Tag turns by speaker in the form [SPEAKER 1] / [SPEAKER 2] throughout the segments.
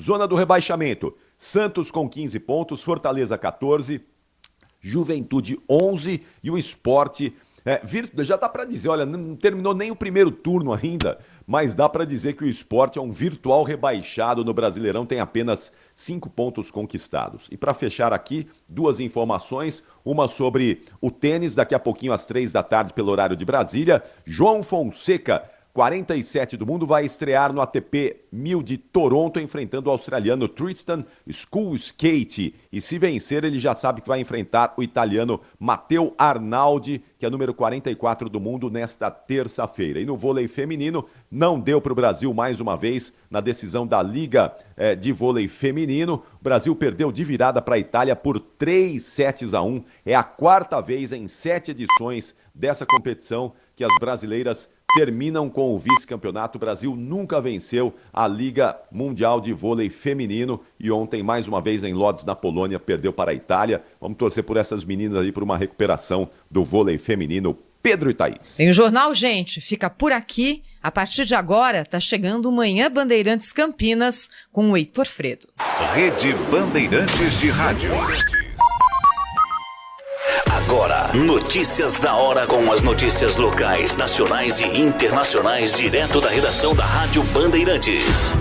[SPEAKER 1] Zona do rebaixamento, Santos com 15 pontos, Fortaleza 14, Juventude 11 e o Sport, já dá para dizer, olha, não terminou nem o primeiro turno ainda, mas dá para dizer que o Sport é um virtual rebaixado no Brasileirão, tem apenas 5 pontos conquistados. E para fechar aqui, 2 informações, uma sobre o tênis, daqui a pouquinho às 3 da tarde pelo horário de Brasília, João Fonseca, 47 do mundo, vai estrear no ATP 1000 de Toronto, enfrentando o australiano Tristan Schoolskate. E se vencer, ele já sabe que vai enfrentar o italiano Matteo Arnaldi, que é número 44 do mundo, nesta terça-feira. E no vôlei feminino, não deu para o Brasil mais uma vez na decisão da Liga de Vôlei Feminino. O Brasil perdeu de virada para a Itália por 3-1. É a 4ª vez em 7 edições dessa competição que as brasileiras terminam com o vice-campeonato. O Brasil nunca venceu a Liga Mundial de Vôlei Feminino e ontem, mais uma vez, em Lodz, na Polônia, perdeu para a Itália. Vamos torcer por essas meninas aí, por uma recuperação do vôlei feminino. Pedro e Thaís.
[SPEAKER 2] Tem o Jornal Gente, fica por aqui. A partir de agora, tá chegando o Manhã Bandeirantes Campinas com o Heitor Fredo.
[SPEAKER 3] Rede Bandeirantes de Rádio. Agora, notícias da hora com as notícias locais, nacionais e internacionais, direto da redação da Rádio Bandeirantes.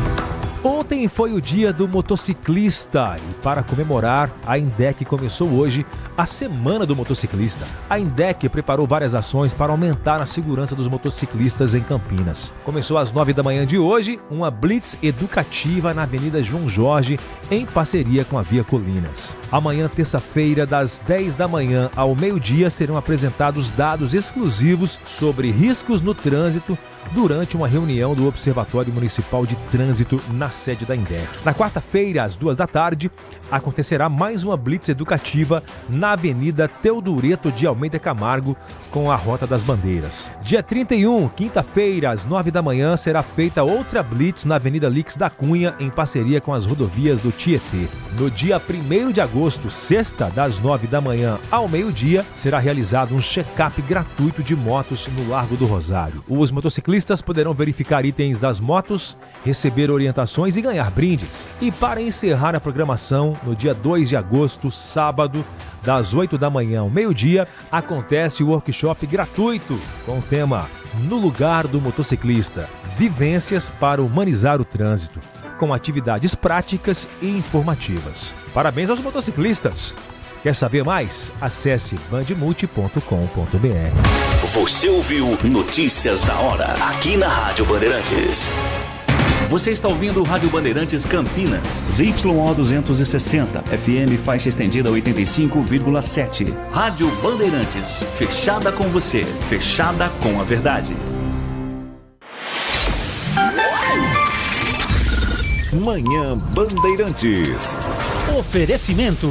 [SPEAKER 4] Ontem foi o dia do motociclista e para comemorar, a INDEC começou hoje a Semana do Motociclista. A INDEC preparou várias ações para aumentar a segurança dos motociclistas em Campinas. Começou às 9 da manhã de hoje, uma blitz educativa na Avenida João Jorge, em parceria com a Via Colinas. Amanhã, terça-feira, das 10 da manhã ao meio-dia, serão apresentados dados exclusivos sobre riscos no trânsito durante uma reunião do Observatório Municipal de Trânsito na sede da INDEC. Na quarta-feira, às 2 da tarde, acontecerá mais uma blitz educativa na Avenida Teodureto de Almeida Camargo, com a Rota das Bandeiras. Dia 31, quinta-feira, às 9 da manhã, será feita outra blitz na Avenida Lix da Cunha, em parceria com as rodovias do Tietê. No dia 1º de agosto, sexta, das 9 da manhã ao meio-dia, será realizado um check-up gratuito de motos no Largo do Rosário. Os motociclistas poderão verificar itens das motos, receber orientações e ganhar brindes. E para encerrar a programação, no dia 2 de agosto, sábado, das 8 da manhã ao meio-dia, acontece o workshop gratuito com o tema No Lugar do Motociclista, Vivências para Humanizar o Trânsito, com atividades práticas e informativas. Parabéns aos motociclistas! Quer saber mais? Acesse bandmulti.com.br.
[SPEAKER 3] Você ouviu Notícias da Hora, aqui na Rádio Bandeirantes. Você está ouvindo o Rádio Bandeirantes Campinas, ZYO 260, FM faixa estendida 85,7. Rádio Bandeirantes, fechada com você, fechada com a verdade. Manhã Bandeirantes.
[SPEAKER 5] Oferecimento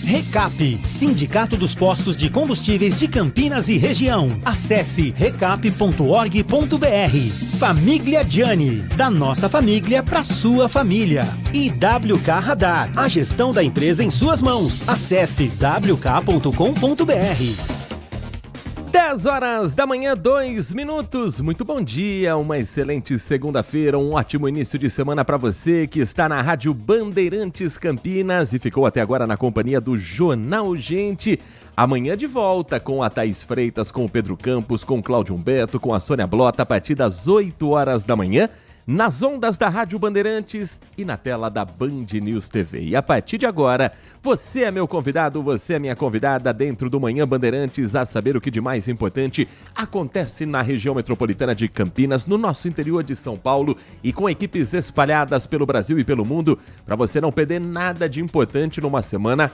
[SPEAKER 5] Recap, Sindicato dos Postos de Combustíveis de Campinas e Região. Acesse recap.org.br. Família Gianni, da nossa família para sua família. E WK Radar, a gestão da empresa em suas mãos. Acesse wk.com.br.
[SPEAKER 4] 10 horas da manhã, 2 minutos. Muito bom dia, uma excelente segunda-feira, um ótimo início de semana para você que está na Rádio Bandeirantes Campinas e ficou até agora na companhia do Jornal Gente. Amanhã de volta com a Thaís Freitas, com o Pedro Campos, com o Cláudio Humberto, com a Sônia Blota, a partir das 8 horas da manhã. Nas ondas da Rádio Bandeirantes e na tela da Band News TV. E a partir de agora, você é meu convidado, você é minha convidada dentro do Manhã Bandeirantes a saber o que de mais importante acontece na região metropolitana de Campinas, no nosso interior de São Paulo e com equipes espalhadas pelo Brasil e pelo mundo, para você não perder nada de importante numa semana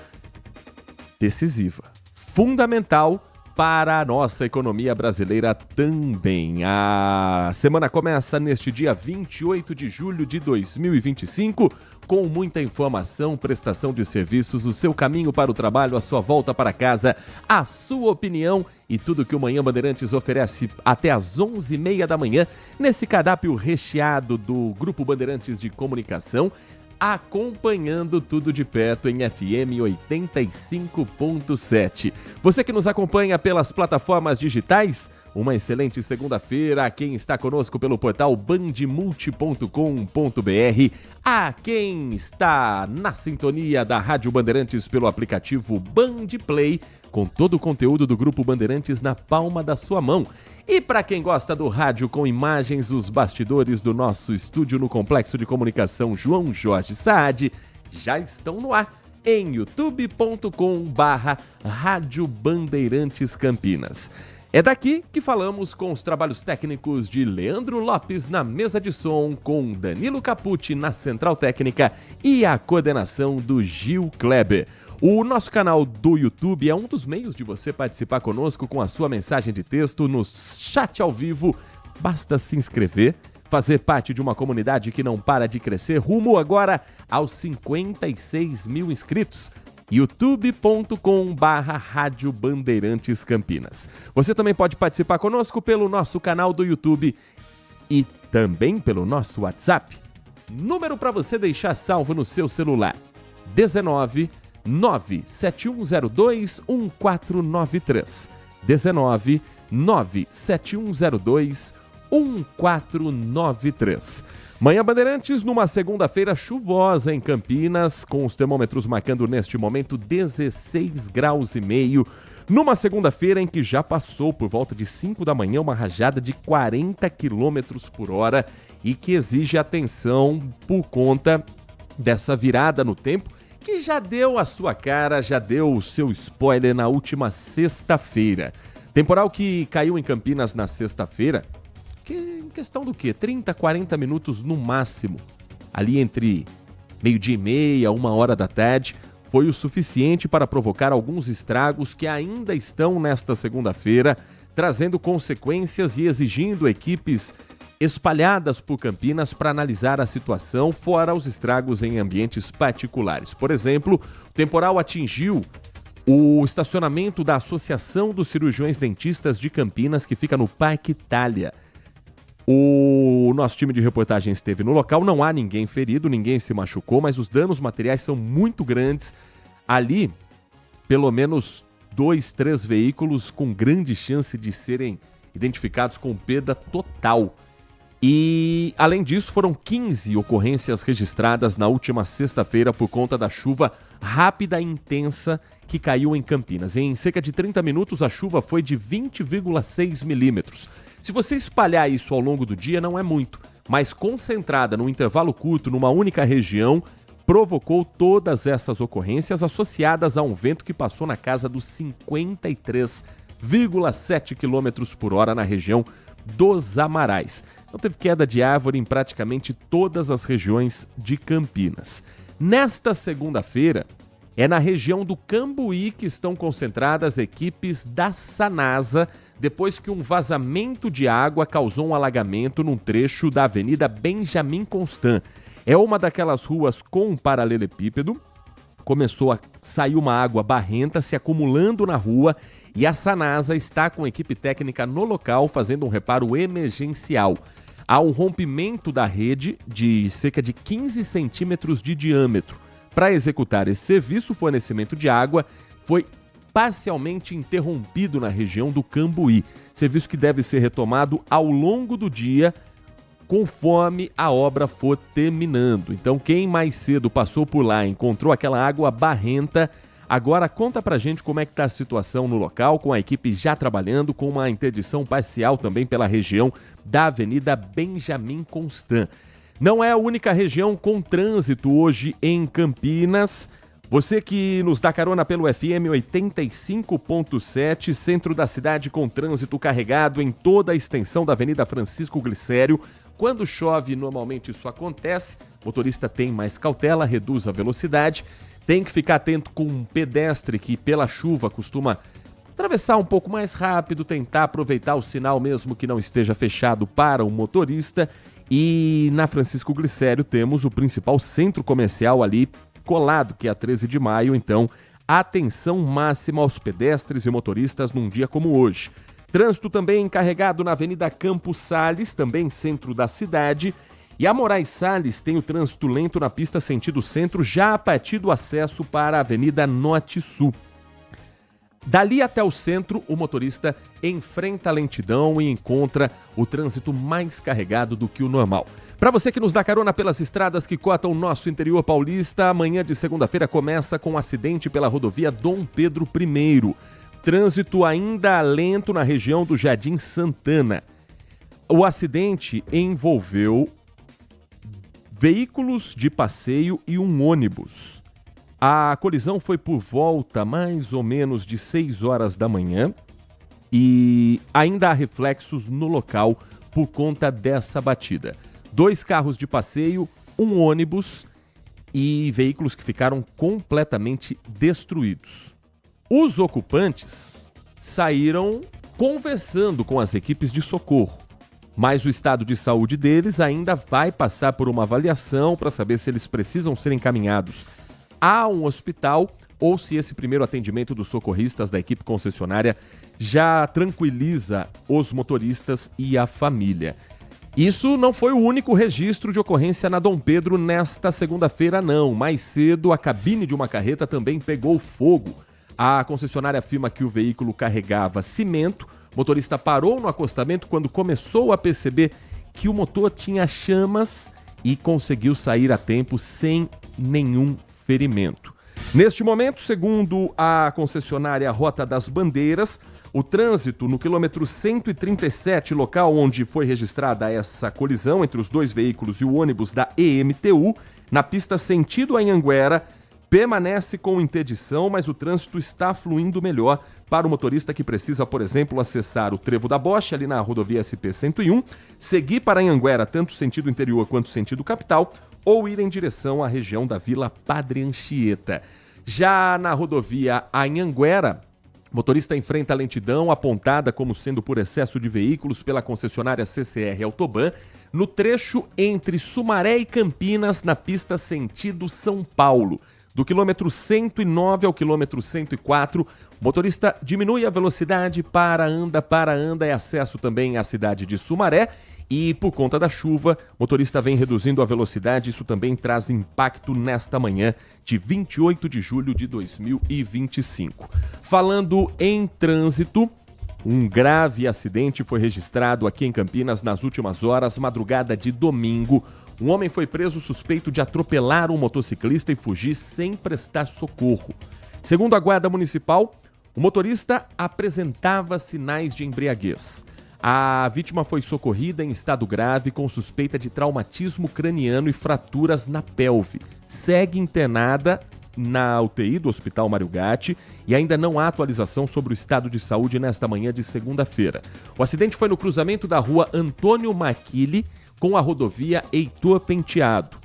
[SPEAKER 4] decisiva, fundamental para a nossa economia brasileira também. A semana começa neste dia 28 de julho de 2025, com muita informação, prestação de serviços, o seu caminho para o trabalho, a sua volta para casa, a sua opinião e tudo que o Manhã Bandeirantes oferece até às 11h30 da manhã, nesse cardápio recheado do Grupo Bandeirantes de Comunicação, acompanhando tudo de perto em FM 85.7. Você que nos acompanha pelas plataformas digitais,
[SPEAKER 6] uma excelente segunda-feira a quem está conosco pelo portal bandmulti.com.br, a quem está na sintonia da Rádio Bandeirantes pelo aplicativo Band Play, com todo o conteúdo do Grupo Bandeirantes na palma da sua mão. E para quem gosta do rádio com imagens, os bastidores do nosso estúdio no Complexo de Comunicação João Jorge Saad já estão no ar em youtube.com/Rádio Bandeirantes Campinas. É daqui que falamos com os trabalhos técnicos de Leandro Lopes na mesa de som, com Danilo Capucci na central técnica e a coordenação do Gil Kleber. O nosso canal do YouTube é um dos meios de você participar conosco com a sua mensagem de texto no chat ao vivo. Basta se inscrever, fazer parte de uma comunidade que não para de crescer, rumo agora aos 56 mil inscritos. youtube.com/Rádio Bandeirantes Campinas. Você também pode participar conosco pelo nosso canal do YouTube e também pelo nosso WhatsApp. Número para você deixar salvo no seu celular: 19 97102 1493. 19 97102 1493. Manhã Bandeirantes numa segunda-feira chuvosa em Campinas, com os termômetros marcando neste momento 16 graus e meio, numa segunda-feira em que já passou por volta de 5 da manhã uma rajada de 40 km por hora e que exige atenção por conta dessa virada no tempo que já deu a sua cara, já deu o seu spoiler na última sexta-feira. Temporal que caiu em Campinas na sexta-feira, que em questão do quê? 30, 40 minutos no máximo, ali entre meio-dia e meia, 1h da tarde, foi o suficiente para provocar alguns estragos que ainda estão nesta segunda-feira, trazendo consequências e exigindo equipes espalhadas por Campinas para analisar a situação, fora os estragos em ambientes particulares. Por exemplo, o temporal atingiu o estacionamento da Associação dos Cirurgiões Dentistas de Campinas, que fica no Parque Itália. O nosso time de reportagem esteve no local, não há ninguém ferido, ninguém se machucou, mas os danos materiais são muito grandes. Ali, pelo menos 2, 3 veículos com grande chance de serem identificados com perda total. E, além disso, foram 15 ocorrências registradas na última sexta-feira por conta da chuva rápida e intensa que caiu em Campinas. Em cerca de 30 minutos, a chuva foi de 20,6 milímetros. Se você espalhar isso ao longo do dia, não é muito, mas concentrada num intervalo curto, numa única região, provocou todas essas ocorrências associadas a um vento que passou na casa dos 53,7 km por hora na região dos Amarais. Então teve queda de árvore em praticamente todas as regiões de Campinas. Nesta segunda-feira, é na região do Cambuí que estão concentradas equipes da Sanasa, depois que um vazamento de água causou um alagamento num trecho da Avenida Benjamin Constant. É uma daquelas ruas com um paralelepípedo. Começou a sair uma água barrenta se acumulando na rua e a Sanasa está com a equipe técnica no local fazendo um reparo emergencial. Há um rompimento da rede de cerca de 15 centímetros de diâmetro. Para executar esse serviço, o fornecimento de água foi parcialmente interrompido na região do Cambuí. Serviço que deve ser retomado ao longo do dia, conforme a obra for terminando. Então, quem mais cedo passou por lá e encontrou aquela água barrenta, agora conta pra gente como é que tá a situação no local, com a equipe já trabalhando, com uma interdição parcial também pela região da Avenida Benjamin Constant. Não é a única região com trânsito hoje em Campinas. Você que nos dá carona pelo FM 85.7, centro da cidade com trânsito carregado em toda a extensão da Avenida Francisco Glicério. Quando chove, normalmente isso acontece. O motorista tem mais cautela, reduz a velocidade. Tem que ficar atento com um pedestre que, pela chuva, costuma atravessar um pouco mais rápido, tentar aproveitar o sinal mesmo que não esteja fechado para o motorista. E na Francisco Glicério temos o principal centro comercial ali colado, que é a 13 de maio. Então, atenção máxima aos pedestres e motoristas num dia como hoje. Trânsito também encarregado na Avenida Campos Sales, também centro da cidade. E a Moraes Salles tem o trânsito lento na pista sentido centro, já a partir do acesso para a Avenida Norte Sul. Dali até o centro, o motorista enfrenta a lentidão e encontra o trânsito mais carregado do que o normal. Para você que nos dá carona pelas estradas que cortam o nosso interior paulista, amanhã de segunda-feira começa com um acidente pela rodovia Dom Pedro I. Trânsito ainda lento na região do Jardim Santana. O acidente envolveu veículos de passeio e um ônibus. A colisão foi por volta mais ou menos de 6 horas da manhã e ainda há reflexos no local por conta dessa batida. 2 carros de passeio, um ônibus e veículos que ficaram completamente destruídos. Os ocupantes saíram conversando com as equipes de socorro, mas o estado de saúde deles ainda vai passar por uma avaliação para saber se eles precisam ser encaminhados a um hospital ou se esse primeiro atendimento dos socorristas da equipe concessionária já tranquiliza os motoristas e a família. Isso não foi o único registro de ocorrência na Dom Pedro nesta segunda-feira, não. Mais cedo, a cabine de uma carreta também pegou fogo. A concessionária afirma que o veículo carregava cimento. O motorista parou no acostamento quando começou a perceber que o motor tinha chamas e conseguiu sair a tempo sem nenhum ferimento. Neste momento, segundo a concessionária Rota das Bandeiras, o trânsito no quilômetro 137, local onde foi registrada essa colisão entre os 2 veículos e o ônibus da EMTU, na pista sentido Anhanguera, permanece com interdição, mas o trânsito está fluindo melhor para o motorista que precisa, por exemplo, acessar o Trevo da Bocha, ali na rodovia SP-101, seguir para Anhanguera, tanto sentido interior quanto sentido capital, ou ir em direção à região da Vila Padre Anchieta. Já na rodovia Anhanguera, o motorista enfrenta a lentidão apontada como sendo por excesso de veículos pela concessionária CCR Autoban, no trecho entre Sumaré e Campinas, na pista sentido São Paulo. Do quilômetro 109 ao quilômetro 104, o motorista diminui a velocidade, para, anda, é acesso também à cidade de Sumaré. E por conta da chuva, o motorista vem reduzindo a velocidade. Isso também traz impacto nesta manhã de 28 de julho de 2025. Falando em trânsito, um grave acidente foi registrado aqui em Campinas nas últimas horas, madrugada de domingo. Um homem foi preso suspeito de atropelar um motociclista e fugir sem prestar socorro. Segundo a Guarda Municipal, o motorista apresentava sinais de embriaguez. A vítima foi socorrida em estado grave com suspeita de traumatismo craniano e fraturas na pelve. Segue internada na UTI do Hospital Mário Gatti e ainda não há atualização sobre o estado de saúde nesta manhã de segunda-feira. O acidente foi no cruzamento da rua Antônio Maquili com a rodovia Heitor Penteado.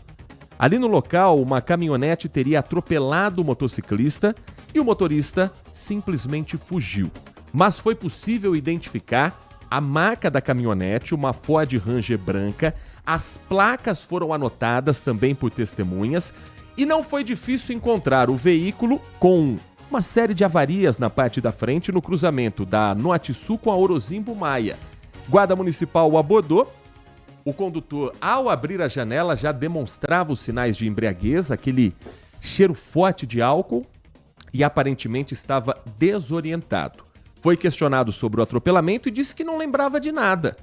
[SPEAKER 6] Ali no local, uma caminhonete teria atropelado o motociclista e o motorista simplesmente fugiu. Mas foi possível identificar a marca da caminhonete, uma Ford Ranger branca. As placas foram anotadas também por testemunhas e não foi difícil encontrar o veículo com uma série de avarias na parte da frente no cruzamento da Noatiçu com a Orozimbo Maia. Guarda Municipal o abordou. O condutor, ao abrir a janela, já demonstrava os sinais de embriaguez, aquele cheiro forte de álcool, e aparentemente estava desorientado. Foi questionado sobre o atropelamento e disse que não lembrava de nada.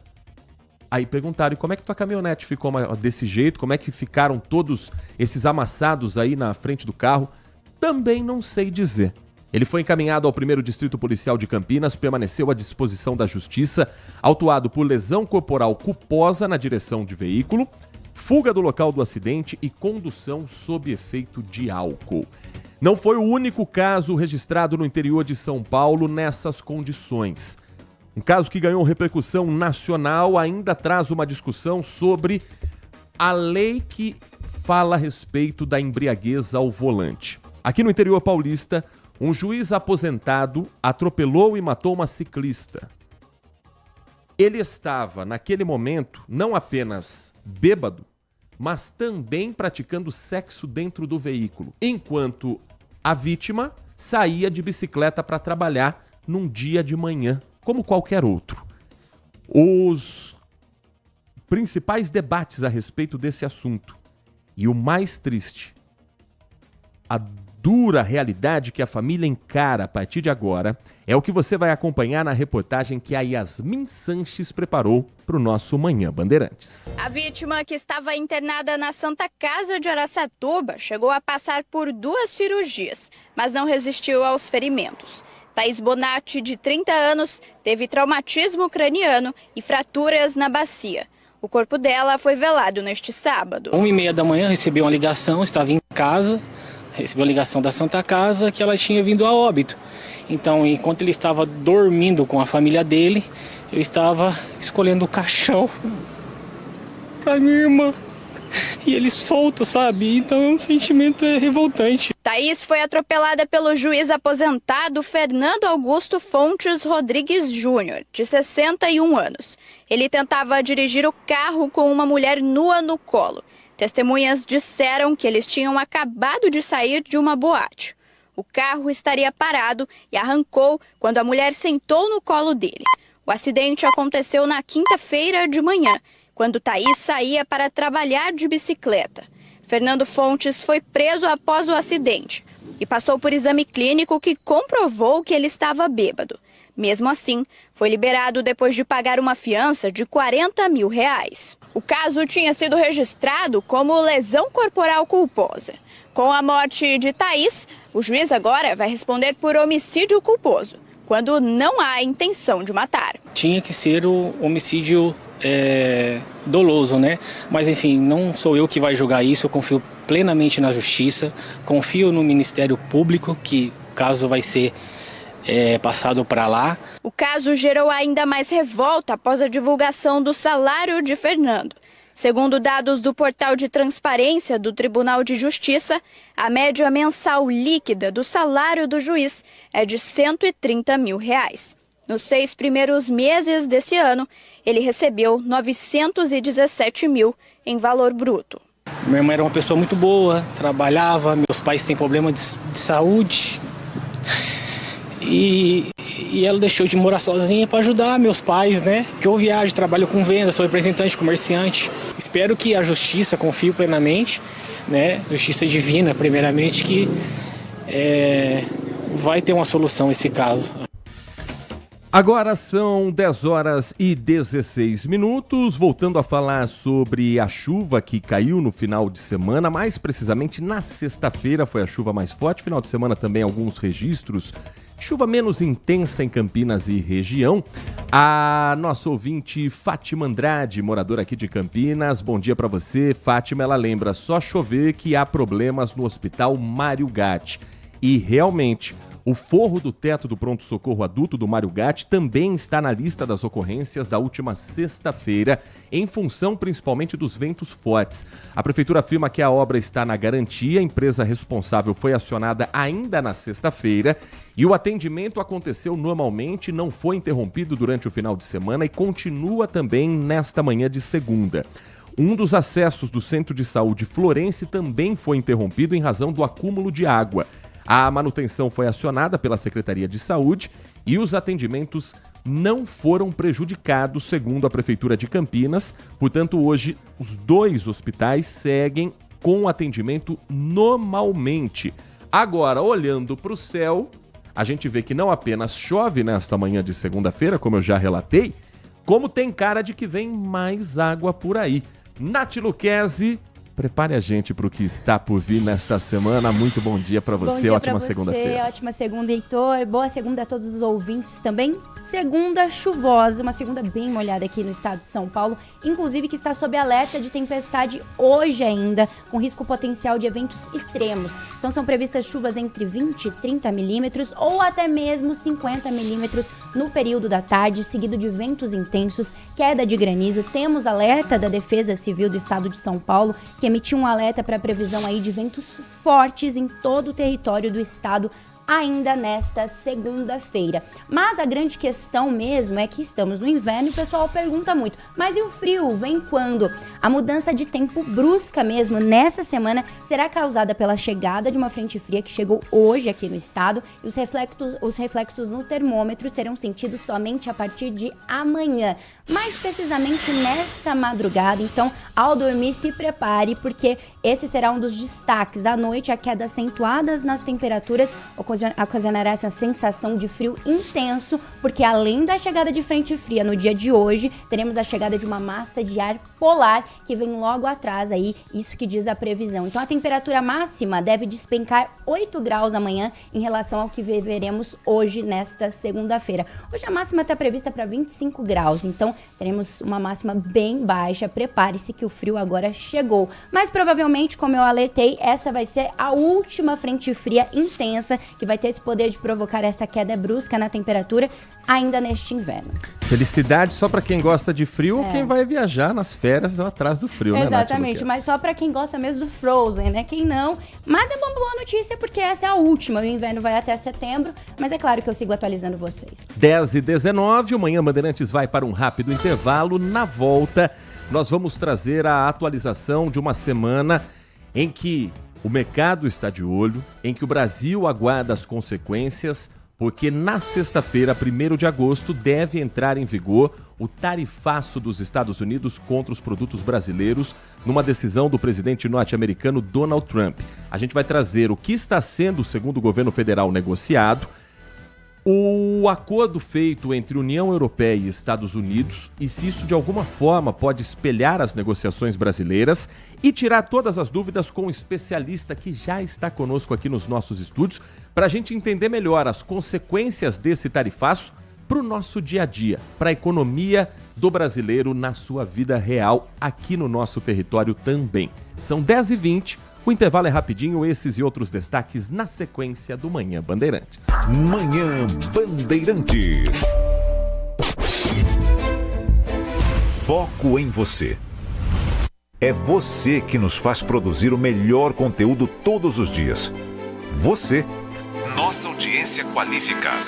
[SPEAKER 6] Aí perguntaram, e como é que tua caminhonete ficou desse jeito? Como é que ficaram todos esses amassados aí na frente do carro? Também não sei dizer. Ele foi encaminhado ao 1º Distrito Policial de Campinas, permaneceu à disposição da Justiça, autuado por lesão corporal culposa na direção de veículo, fuga do local do acidente e condução sob efeito de álcool. Não foi o único caso registrado no interior de São Paulo nessas condições. Um caso que ganhou repercussão nacional ainda traz uma discussão sobre a lei que fala a respeito da embriaguez ao volante. Aqui no interior paulista, um juiz aposentado atropelou e matou uma ciclista. Ele estava, naquele momento, não apenas bêbado, mas também praticando sexo dentro do veículo, enquanto a vítima saía de bicicleta para trabalhar num dia de manhã, como qualquer outro. Os principais debates a respeito desse assunto, e o mais triste, há dura realidade que a família encara a partir de agora é o que você vai acompanhar na reportagem que a Yasmin Sanches preparou para o nosso Manhã Bandeirantes.
[SPEAKER 7] A vítima, que estava internada na Santa Casa de Araçatuba, chegou a passar por 2 cirurgias, mas não resistiu aos ferimentos. Thaís Bonatti, de 30 anos, teve traumatismo craniano e fraturas na bacia. O corpo dela foi velado neste sábado.
[SPEAKER 8] 1h30 da manhã recebi uma ligação, estava em casa, recebi uma ligação da Santa Casa que ela tinha vindo a óbito. Então, enquanto ele estava dormindo com a família dele, eu estava escolhendo o caixão para minha irmã. E ele solto, sabe? Então o sentimento é revoltante.
[SPEAKER 7] Thaís foi atropelada pelo juiz aposentado Fernando Augusto Fontes Rodrigues Júnior, de 61 anos. Ele tentava dirigir o carro com uma mulher nua no colo. Testemunhas disseram que eles tinham acabado de sair de uma boate. O carro estaria parado e arrancou quando a mulher sentou no colo dele. O acidente aconteceu na quinta-feira de manhã, quando Thaís saía para trabalhar de bicicleta. Fernando Fontes foi preso após o acidente e passou por exame clínico que comprovou que ele estava bêbado. Mesmo assim, foi liberado depois de pagar uma fiança de R$40 mil. O caso tinha sido registrado como lesão corporal culposa. Com a morte de Thaís, o juiz agora vai responder por homicídio culposo, quando não há intenção de matar.
[SPEAKER 8] Tinha que ser o homicídio doloso, né? Mas enfim, não sou eu que vai julgar isso, eu confio plenamente na justiça, confio no Ministério Público, que o caso vai ser passado para lá.
[SPEAKER 7] O caso gerou ainda mais revolta após a divulgação do salário de Fernando. Segundo dados do portal de transparência do Tribunal de Justiça, a média mensal líquida do salário do juiz é de R$130 mil. Nos 6 primeiros meses desse ano, ele recebeu 917 mil em valor bruto.
[SPEAKER 8] Minha irmã era uma pessoa muito boa, trabalhava, meus pais têm problema de saúde. E ela deixou de morar sozinha para ajudar meus pais, né? Que eu viajo, trabalho com venda, sou representante, comerciante. Espero que a justiça, confio plenamente, né? Justiça divina, primeiramente, que vai ter uma solução esse caso.
[SPEAKER 6] Agora são 10h16. Voltando a falar sobre a chuva que caiu no final de semana, mais precisamente na sexta-feira foi a chuva mais forte. Final de semana também alguns registros. Chuva menos intensa em Campinas e região. A nossa ouvinte Fátima Andrade, moradora aqui de Campinas. Bom dia para você, Fátima. Ela lembra, só chover que há problemas no Hospital Mário Gatti. E realmente, o forro do teto do pronto-socorro adulto do Mário Gatti também está na lista das ocorrências da última sexta-feira, em função principalmente dos ventos fortes. A prefeitura afirma que a obra está na garantia, a empresa responsável foi acionada ainda na sexta-feira e o atendimento aconteceu normalmente, não foi interrompido durante o final de semana e continua também nesta manhã de segunda. Um dos acessos do Centro de Saúde Florense também foi interrompido em razão do acúmulo de água. A manutenção foi acionada pela Secretaria de Saúde e os atendimentos não foram prejudicados, segundo a Prefeitura de Campinas. Portanto, hoje, os 2 hospitais seguem com atendimento normalmente. Agora, olhando para o céu, a gente vê que não apenas chove nesta manhã de segunda-feira, como eu já relatei, como tem cara de que vem mais água por aí. Nath Luquezzi, prepare a gente para o que está por vir nesta semana. Muito bom dia para você, ótima segunda-feira.
[SPEAKER 9] Ótima segunda, Heitor. Boa segunda a todos os ouvintes também. Segunda chuvosa, uma segunda bem molhada aqui no estado de São Paulo, inclusive que está sob alerta de tempestade hoje ainda, com risco potencial de eventos extremos. Então são previstas chuvas entre 20 e 30 milímetros ou até mesmo 50 milímetros no período da tarde, seguido de ventos intensos, queda de granizo. Temos alerta da Defesa Civil do estado de São Paulo, que emitiu um alerta para previsão aí de ventos fortes em todo o território do estado ainda nesta segunda-feira. Mas a grande questão mesmo é que estamos no inverno e o pessoal pergunta muito, mas e o frio vem quando? A mudança de tempo brusca mesmo nessa semana será causada pela chegada de uma frente fria que chegou hoje aqui no estado e os reflexos no termômetro serão sentidos somente a partir de amanhã, mais precisamente nesta madrugada. Então, ao dormir, se prepare, porque esse será um dos destaques. À noite, a queda acentuada nas temperaturas ocasionará essa sensação de frio intenso, porque além da chegada de frente fria no dia de hoje, teremos a chegada de uma massa de ar polar que vem logo atrás aí, isso que diz a previsão. Então, a temperatura máxima deve despencar 8 graus amanhã em relação ao que viveremos hoje, nesta segunda-feira. Hoje a máxima está prevista para 25 graus, então teremos uma máxima bem baixa. Prepare-se que o frio agora chegou. Mas provavelmente, como eu alertei, essa vai ser a última frente fria intensa que vai ter esse poder de provocar essa queda brusca na temperatura ainda neste inverno.
[SPEAKER 6] Felicidade só para quem gosta de frio ou quem vai viajar nas férias atrás do frio,
[SPEAKER 9] Exatamente, mas só para quem gosta mesmo do Frozen, né? Quem não. Mas é uma boa notícia porque essa é a última. O inverno vai até setembro, mas é claro que eu sigo atualizando vocês.
[SPEAKER 6] 10h19, o Manhã Bandeirantes vai para um rápido intervalo. Na volta, nós vamos trazer a atualização de uma semana em que o mercado está de olho, em que o Brasil aguarda as consequências, porque na sexta-feira, 1º de agosto, deve entrar em vigor o tarifaço dos Estados Unidos contra os produtos brasileiros, numa decisão do presidente norte-americano Donald Trump. A gente vai trazer o que está sendo, segundo o governo federal, negociado, o acordo feito entre União Europeia e Estados Unidos e se isso de alguma forma pode espelhar as negociações brasileiras e tirar todas as dúvidas com um especialista que já está conosco aqui nos nossos estúdios para a gente entender melhor as consequências desse tarifaço para o nosso dia a dia, para a economia do brasileiro na sua vida real aqui no nosso território também. São 10h20. O intervalo é rapidinho, esses e outros destaques na sequência do Manhã Bandeirantes.
[SPEAKER 10] Manhã Bandeirantes. Foco em você. É você que nos faz produzir o melhor conteúdo todos os dias. Você, nossa audiência qualificada.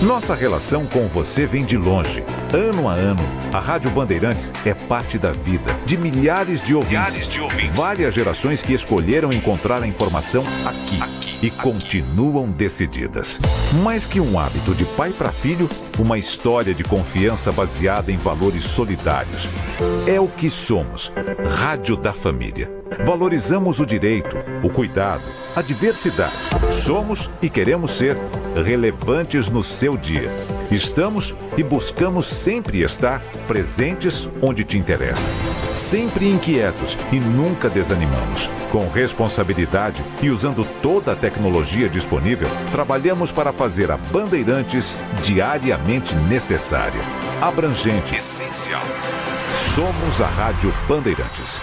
[SPEAKER 10] Nossa relação com você vem de longe. Ano a ano, a Rádio Bandeirantes é parte da vida de milhares de ouvintes. Várias gerações que escolheram encontrar a informação aqui e continuam decididas. Mais que um hábito de pai para filho, uma história de confiança baseada em valores solidários. É o que somos. Rádio da Família. Valorizamos o direito, o cuidado, a diversidade. Somos e queremos ser relevantes no seu dia. Estamos e buscamos sempre estar presentes onde te interessa. Sempre inquietos e nunca desanimamos. Com responsabilidade e usando toda a tecnologia disponível, trabalhamos para fazer a Bandeirantes diariamente necessária, abrangente, essencial. Somos a Rádio Bandeirantes.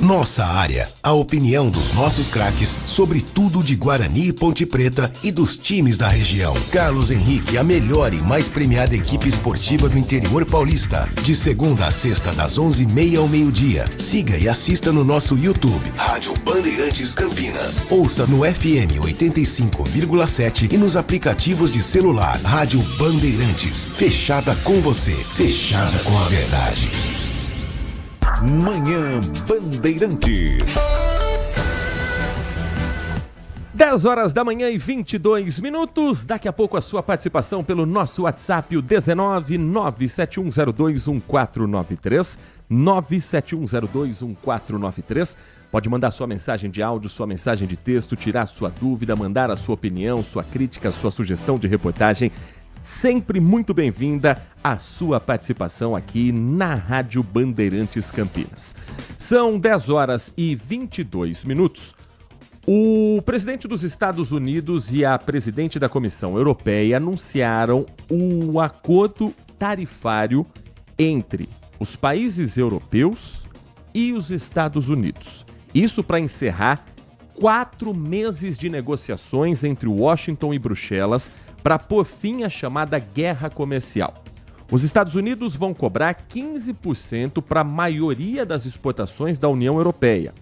[SPEAKER 11] Nossa área, a opinião dos nossos craques sobre tudo de Guarani e Ponte Preta e dos times da região. Carlos Henrique, a melhor e mais premiada equipe esportiva do interior paulista. De segunda a sexta, das 11h30 ao meio-dia. Siga e assista no nosso YouTube, Rádio Bandeirantes Campinas. Ouça no FM 85,7 e nos aplicativos de celular. Rádio Bandeirantes, fechada com você, fechada com a verdade.
[SPEAKER 10] Manhã Bandeirantes.
[SPEAKER 6] 10h22. Daqui a pouco a sua participação pelo nosso WhatsApp, o 19 971021493. 971021493. Pode mandar sua mensagem de áudio, sua mensagem de texto, tirar sua dúvida, mandar a sua opinião, sua crítica, sua sugestão de reportagem. Sempre muito bem-vinda a sua participação aqui na Rádio Bandeirantes Campinas. São 10h22. O presidente dos Estados Unidos e a presidente da Comissão Europeia anunciaram um acordo tarifário entre os países europeus e os Estados Unidos. Isso para encerrar 4 meses de negociações entre Washington e Bruxelas para pôr fim à chamada guerra comercial. Os Estados Unidos vão cobrar 15% para a maioria das exportações da União Europeia.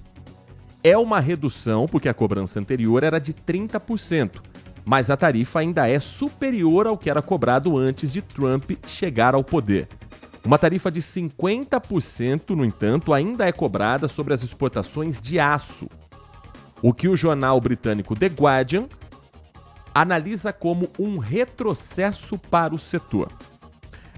[SPEAKER 6] É uma redução, porque a cobrança anterior era de 30%, mas a tarifa ainda é superior ao que era cobrado antes de Trump chegar ao poder. Uma tarifa de 50%, no entanto, ainda é cobrada sobre as exportações de aço, o que o jornal britânico The Guardian analisa como um retrocesso para o setor.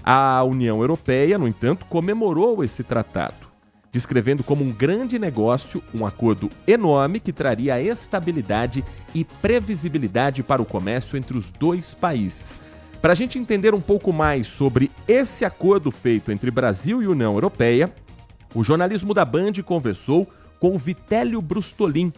[SPEAKER 6] A União Europeia, no entanto, comemorou esse tratado, descrevendo como um grande negócio, um acordo enorme que traria estabilidade e previsibilidade para o comércio entre os dois países. Para a gente entender um pouco mais sobre esse acordo feito entre Brasil e União Europeia, o jornalismo da Band conversou com Vitélio Brustolin,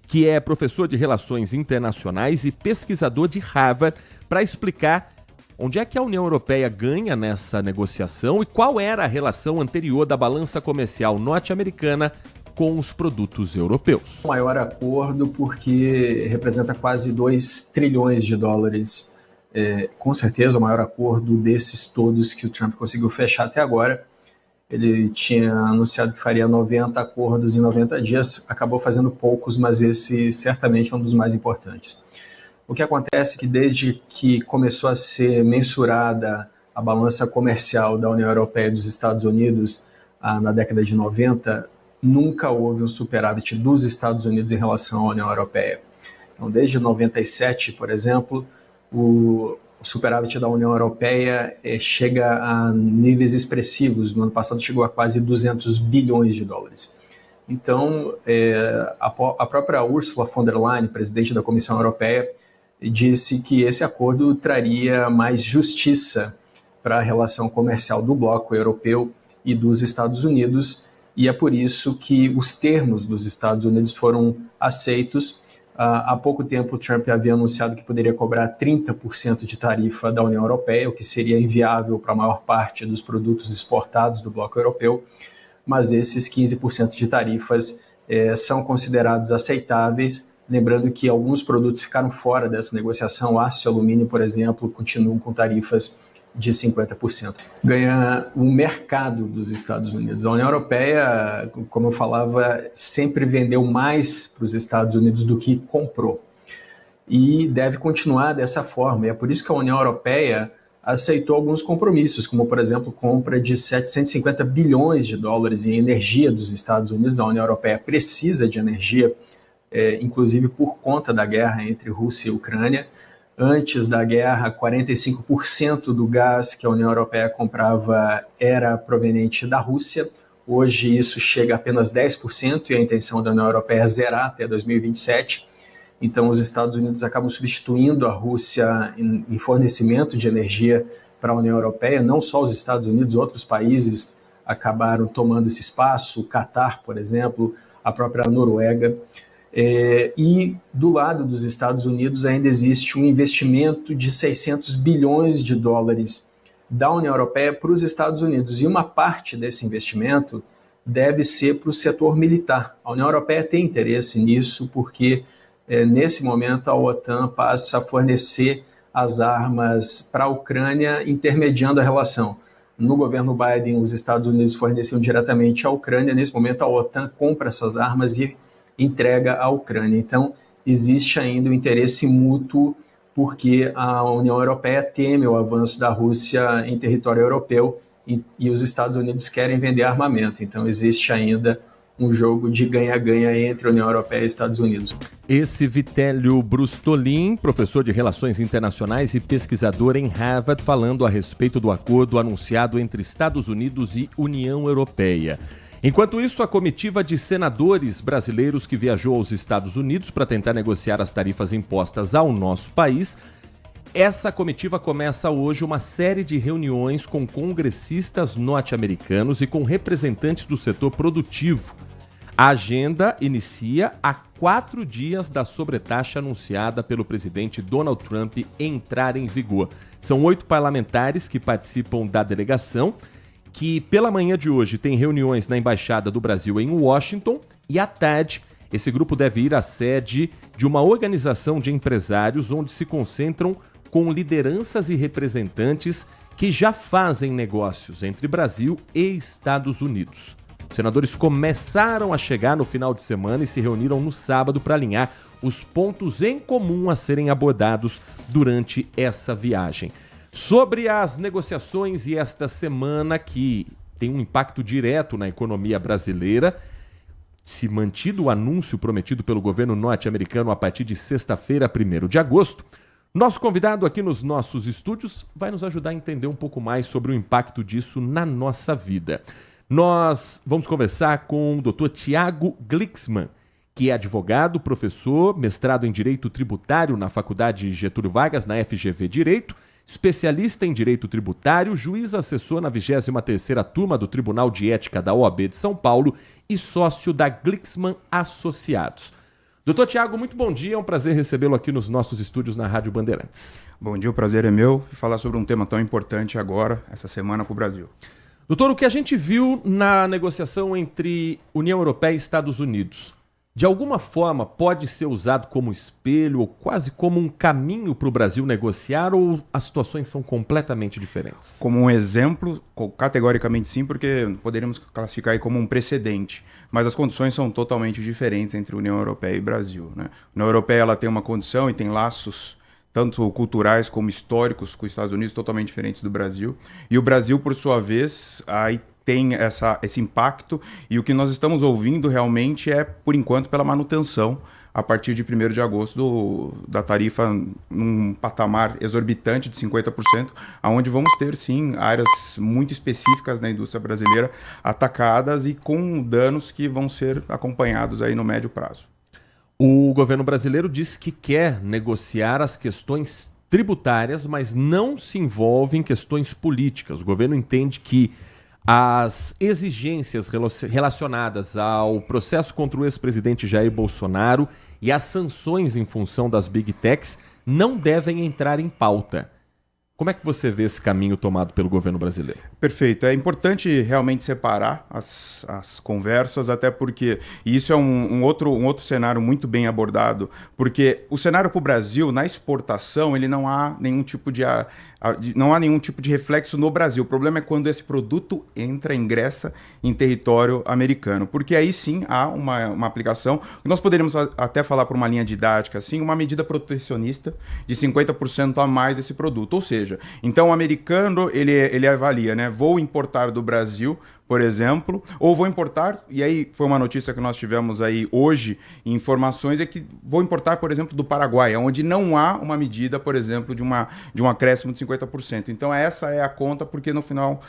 [SPEAKER 6] que é professor de Relações Internacionais e pesquisador de Harvard, para explicar onde é que a União Europeia ganha nessa negociação e qual era a relação anterior da balança comercial norte-americana com os produtos europeus.
[SPEAKER 12] O maior acordo porque representa quase 2 trilhões de dólares. Com certeza o maior acordo desses todos que o Trump conseguiu fechar até agora. Ele tinha anunciado que faria 90 acordos em 90 dias, acabou fazendo poucos, mas esse certamente é um dos mais importantes. O que acontece é que desde que começou a ser mensurada a balança comercial da União Europeia e dos Estados Unidos na década de 90, nunca houve um superávit dos Estados Unidos em relação à União Europeia. Então, desde 97, por exemplo, o superávit da União Europeia chega a níveis expressivos. No ano passado chegou a quase 200 bilhões de dólares. Então, a própria Ursula von der Leyen, presidente da Comissão Europeia, disse que esse acordo traria mais justiça para a relação comercial do bloco europeu e dos Estados Unidos, e é por isso que os termos dos Estados Unidos foram aceitos. Há pouco tempo, o Trump havia anunciado que poderia cobrar 30% de tarifa da União Europeia, o que seria inviável para a maior parte dos produtos exportados do bloco europeu, mas esses 15% de tarifas são considerados aceitáveis, lembrando que alguns produtos ficaram fora dessa negociação. Aço e alumínio, por exemplo, continuam com tarifas de 50%. Ganha o mercado dos Estados Unidos. A União Europeia, como eu falava, sempre vendeu mais para os Estados Unidos do que comprou. E deve continuar dessa forma. E é por isso que a União Europeia aceitou alguns compromissos, como, por exemplo, compra de 750 bilhões de dólares em energia dos Estados Unidos. A União Europeia precisa de energia, inclusive por conta da guerra entre Rússia e Ucrânia. Antes da guerra, 45% do gás que a União Europeia comprava era proveniente da Rússia. Hoje isso chega a apenas 10% e a intenção da União Europeia é zerar até 2027. Então os Estados Unidos acabam substituindo a Rússia em fornecimento de energia para a União Europeia. Não só os Estados Unidos, outros países acabaram tomando esse espaço, o Catar, por exemplo, a própria Noruega. E do lado dos Estados Unidos ainda existe um investimento de 600 bilhões de dólares da União Europeia para os Estados Unidos, e uma parte desse investimento deve ser para o setor militar. A União Europeia tem interesse nisso porque nesse momento a OTAN passa a fornecer as armas para a Ucrânia, intermediando a relação. No governo Biden, os Estados Unidos forneciam diretamente à Ucrânia. Nesse momento a OTAN compra essas armas e entrega à Ucrânia. Então, existe ainda um interesse mútuo, porque a União Europeia teme o avanço da Rússia em território europeu e os Estados Unidos querem vender armamento. Então, existe ainda um jogo de ganha-ganha entre a União Europeia e Estados Unidos.
[SPEAKER 6] Esse Vitélio Brustolin, professor de Relações Internacionais e pesquisador em Harvard, falando a respeito do acordo anunciado entre Estados Unidos e União Europeia. Enquanto isso, a comitiva de senadores brasileiros que viajou aos Estados Unidos para tentar negociar as tarifas impostas ao nosso país, essa comitiva começa hoje uma série de reuniões com congressistas norte-americanos e com representantes do setor produtivo. A agenda inicia a 4 dias da sobretaxa anunciada pelo presidente Donald Trump entrar em vigor. São 8 parlamentares que participam da delegação, que pela manhã de hoje tem reuniões na Embaixada do Brasil em Washington, e à tarde esse grupo deve ir à sede de uma organização de empresários onde se concentram com lideranças e representantes que já fazem negócios entre Brasil e Estados Unidos. Os senadores começaram a chegar no final de semana e se reuniram no sábado para alinhar os pontos em comum a serem abordados durante essa viagem. Sobre as negociações e esta semana que tem um impacto direto na economia brasileira, se mantido o anúncio prometido pelo governo norte-americano a partir de sexta-feira, 1º de agosto, nosso convidado aqui nos nossos estúdios vai nos ajudar a entender um pouco mais sobre o impacto disso na nossa vida. Nós vamos conversar com o Dr. Tiago Glixman, que é advogado, professor, mestrado em Direito Tributário na Faculdade Getúlio Vargas, na FGV Direito, especialista em Direito Tributário, juiz assessor na 23ª Turma do Tribunal de Ética da OAB de São Paulo e sócio da Glixman Associados. Doutor Tiago, muito bom dia, é um prazer recebê-lo aqui nos nossos estúdios na Rádio Bandeirantes.
[SPEAKER 13] Bom dia, o prazer é meu falar sobre um tema tão importante agora, essa semana para o Brasil.
[SPEAKER 6] Doutor, o que a gente viu na negociação entre União Europeia e Estados Unidos, de alguma forma pode ser usado como espelho ou quase como um caminho para o Brasil negociar, ou as situações são completamente diferentes?
[SPEAKER 13] Como um exemplo, categoricamente sim, porque poderíamos classificar aí como um precedente, mas as condições são totalmente diferentes entre União Europeia e Brasil, né? A União Europeia ela tem uma condição e tem laços tanto culturais como históricos com os Estados Unidos totalmente diferentes do Brasil, e o Brasil, por sua vez, aí tem esse impacto, e o que nós estamos ouvindo realmente é, por enquanto, pela manutenção a partir de 1º de agosto da tarifa num patamar exorbitante de 50%, onde vamos ter, sim, áreas muito específicas na indústria brasileira atacadas e com danos que vão ser acompanhados aí no médio prazo.
[SPEAKER 6] O governo brasileiro disse que quer negociar as questões tributárias, mas não se envolve em questões políticas. O governo entende que as exigências relacionadas ao processo contra o ex-presidente Jair Bolsonaro e as sanções em função das Big Techs não devem entrar em pauta. Como é que você vê esse caminho tomado pelo governo brasileiro?
[SPEAKER 13] Perfeito. É importante realmente separar as conversas, até porque isso é um outro cenário muito bem abordado, porque o cenário para o Brasil, na exportação, ele não há nenhum tipo de reflexo no Brasil. O problema é quando esse produto ingressa em território americano, porque aí sim há uma aplicação. Nós poderíamos até falar por uma linha didática, assim, uma medida protecionista de 50% a mais desse produto. Ou seja, então o americano ele avalia, né? Vou importar do Brasil, por exemplo, ou vou importar, e aí foi uma notícia que nós tivemos aí hoje, informações, é que vou importar, por exemplo, do Paraguai, onde não há uma medida, por exemplo, de um acréscimo de 50%. Então essa é a conta, porque no final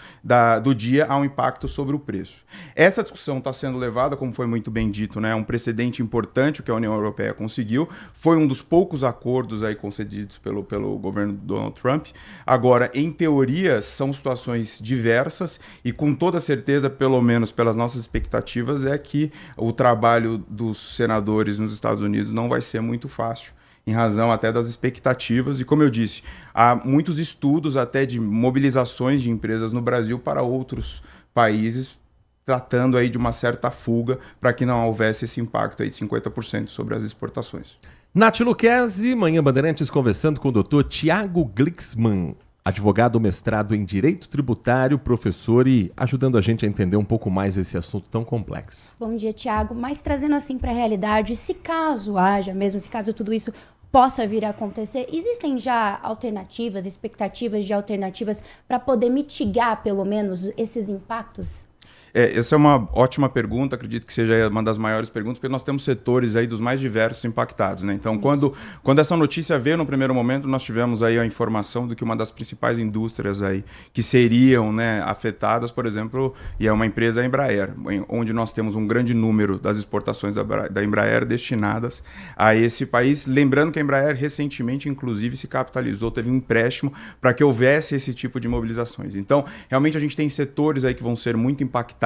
[SPEAKER 13] do dia há um impacto sobre o preço. Essa discussão está sendo levada, como foi muito bem dito, né, um precedente importante que a União Europeia conseguiu, foi um dos poucos acordos aí concedidos pelo governo Donald Trump. Agora, em teoria, são situações diversas e com toda certeza, pelo menos pelas nossas expectativas, é que o trabalho dos senadores nos Estados Unidos não vai ser muito fácil, em razão até das expectativas. E como eu disse, há muitos estudos até de mobilizações de empresas no Brasil para outros países, tratando aí de uma certa fuga para que não houvesse esse impacto aí de 50% sobre as exportações.
[SPEAKER 6] Nath Luquezzi, Manhã Bandeirantes, conversando com o Dr. Tiago Glixman, advogado mestrado em Direito Tributário, professor, e ajudando a gente a entender um pouco mais esse assunto tão complexo.
[SPEAKER 9] Bom dia, Tiago. Mas trazendo assim para a realidade, se caso tudo isso possa vir a acontecer, existem já alternativas, expectativas de alternativas para poder mitigar, pelo menos, esses impactos?
[SPEAKER 13] Essa é uma ótima pergunta, acredito que seja uma das maiores perguntas, porque nós temos setores aí dos mais diversos impactados, né? Então, quando essa notícia veio no primeiro momento, nós tivemos aí a informação de que uma das principais indústrias aí que seriam, né, afetadas, por exemplo, e é uma empresa, a Embraer, onde nós temos um grande número das exportações da Embraer destinadas a esse país. Lembrando que a Embraer recentemente, inclusive, se capitalizou, teve um empréstimo para que houvesse esse tipo de mobilizações. Então, realmente a gente tem setores aí que vão ser muito impactados.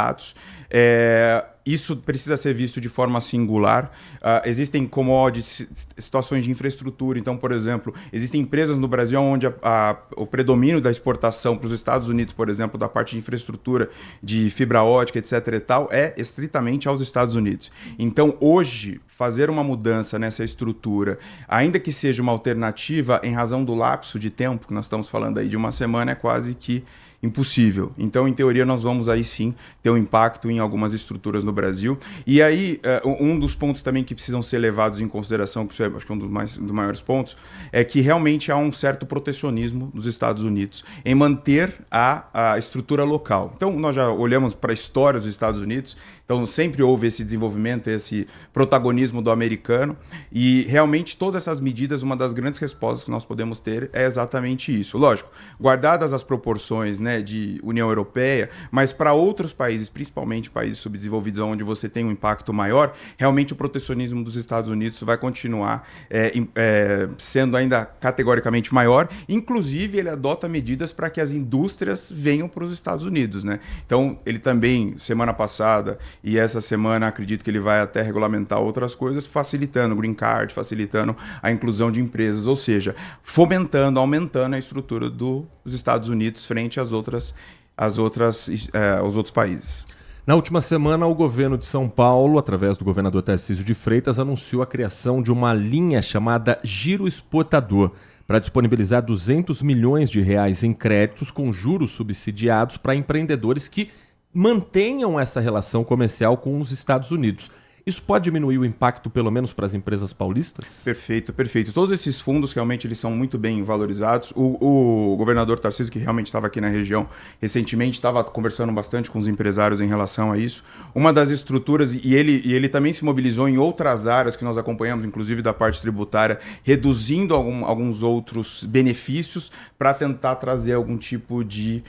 [SPEAKER 13] Isso precisa ser visto de forma singular. Existem commodities, situações de infraestrutura. Então, por exemplo, existem empresas no Brasil onde o predomínio da exportação para os Estados Unidos, por exemplo, da parte de infraestrutura, de fibra ótica, etc. e tal, é estritamente aos Estados Unidos. Então, hoje, fazer uma mudança nessa estrutura, ainda que seja uma alternativa em razão do lapso de tempo, que nós estamos falando aí de uma semana, é quase que impossível. Então, em teoria, nós vamos aí sim ter um impacto em algumas estruturas no Brasil. E aí, um dos pontos também que precisam ser levados em consideração, que isso é, acho que um dos maiores pontos, é que realmente há um certo protecionismo dos Estados Unidos em manter a estrutura local. Então, nós já olhamos para a história dos Estados Unidos, então sempre houve esse desenvolvimento, esse protagonismo do americano, e realmente todas essas medidas, uma das grandes respostas que nós podemos ter é exatamente isso. Lógico, guardadas as proporções, né, de União Europeia, mas para outros países, principalmente países subdesenvolvidos, onde você tem um impacto maior, realmente o protecionismo dos Estados Unidos vai continuar sendo ainda categoricamente maior. Inclusive, ele adota medidas para que as indústrias venham para os Estados Unidos, né? Então, ele também, semana passada e essa semana, acredito que ele vai até regulamentar outras coisas, facilitando o green card, facilitando a inclusão de empresas, ou seja, fomentando, aumentando a estrutura dos Estados Unidos frente aos outros países.
[SPEAKER 6] Na última semana, o governo de São Paulo, através do governador Tarcísio de Freitas, anunciou a criação de uma linha chamada Giro Exportador, para disponibilizar R$200 milhões em créditos com juros subsidiados para empreendedores que mantenham essa relação comercial com os Estados Unidos. Isso pode diminuir o impacto, pelo menos, para as empresas paulistas?
[SPEAKER 13] Perfeito, perfeito. Todos esses fundos, realmente, eles são muito bem valorizados. O governador Tarcísio, que realmente estava aqui na região recentemente, estava conversando bastante com os empresários em relação a isso. Uma das estruturas, e ele também se mobilizou em outras áreas que nós acompanhamos, inclusive da parte tributária, reduzindo alguns outros benefícios para tentar trazer algum tipo de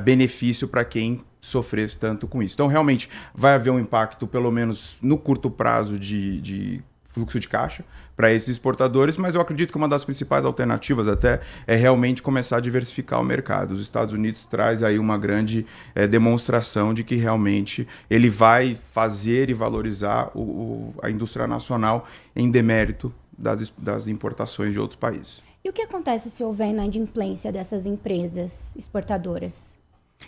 [SPEAKER 13] benefício para quem sofrer tanto com isso. Então, realmente, vai haver um impacto, pelo menos no curto prazo, de fluxo de caixa para esses exportadores, mas eu acredito que uma das principais alternativas até é realmente começar a diversificar o mercado. Os Estados Unidos traz aí uma grande demonstração de que realmente ele vai fazer e valorizar a indústria nacional em demérito das importações de outros países.
[SPEAKER 9] E o que acontece se houver inadimplência dessas empresas exportadoras?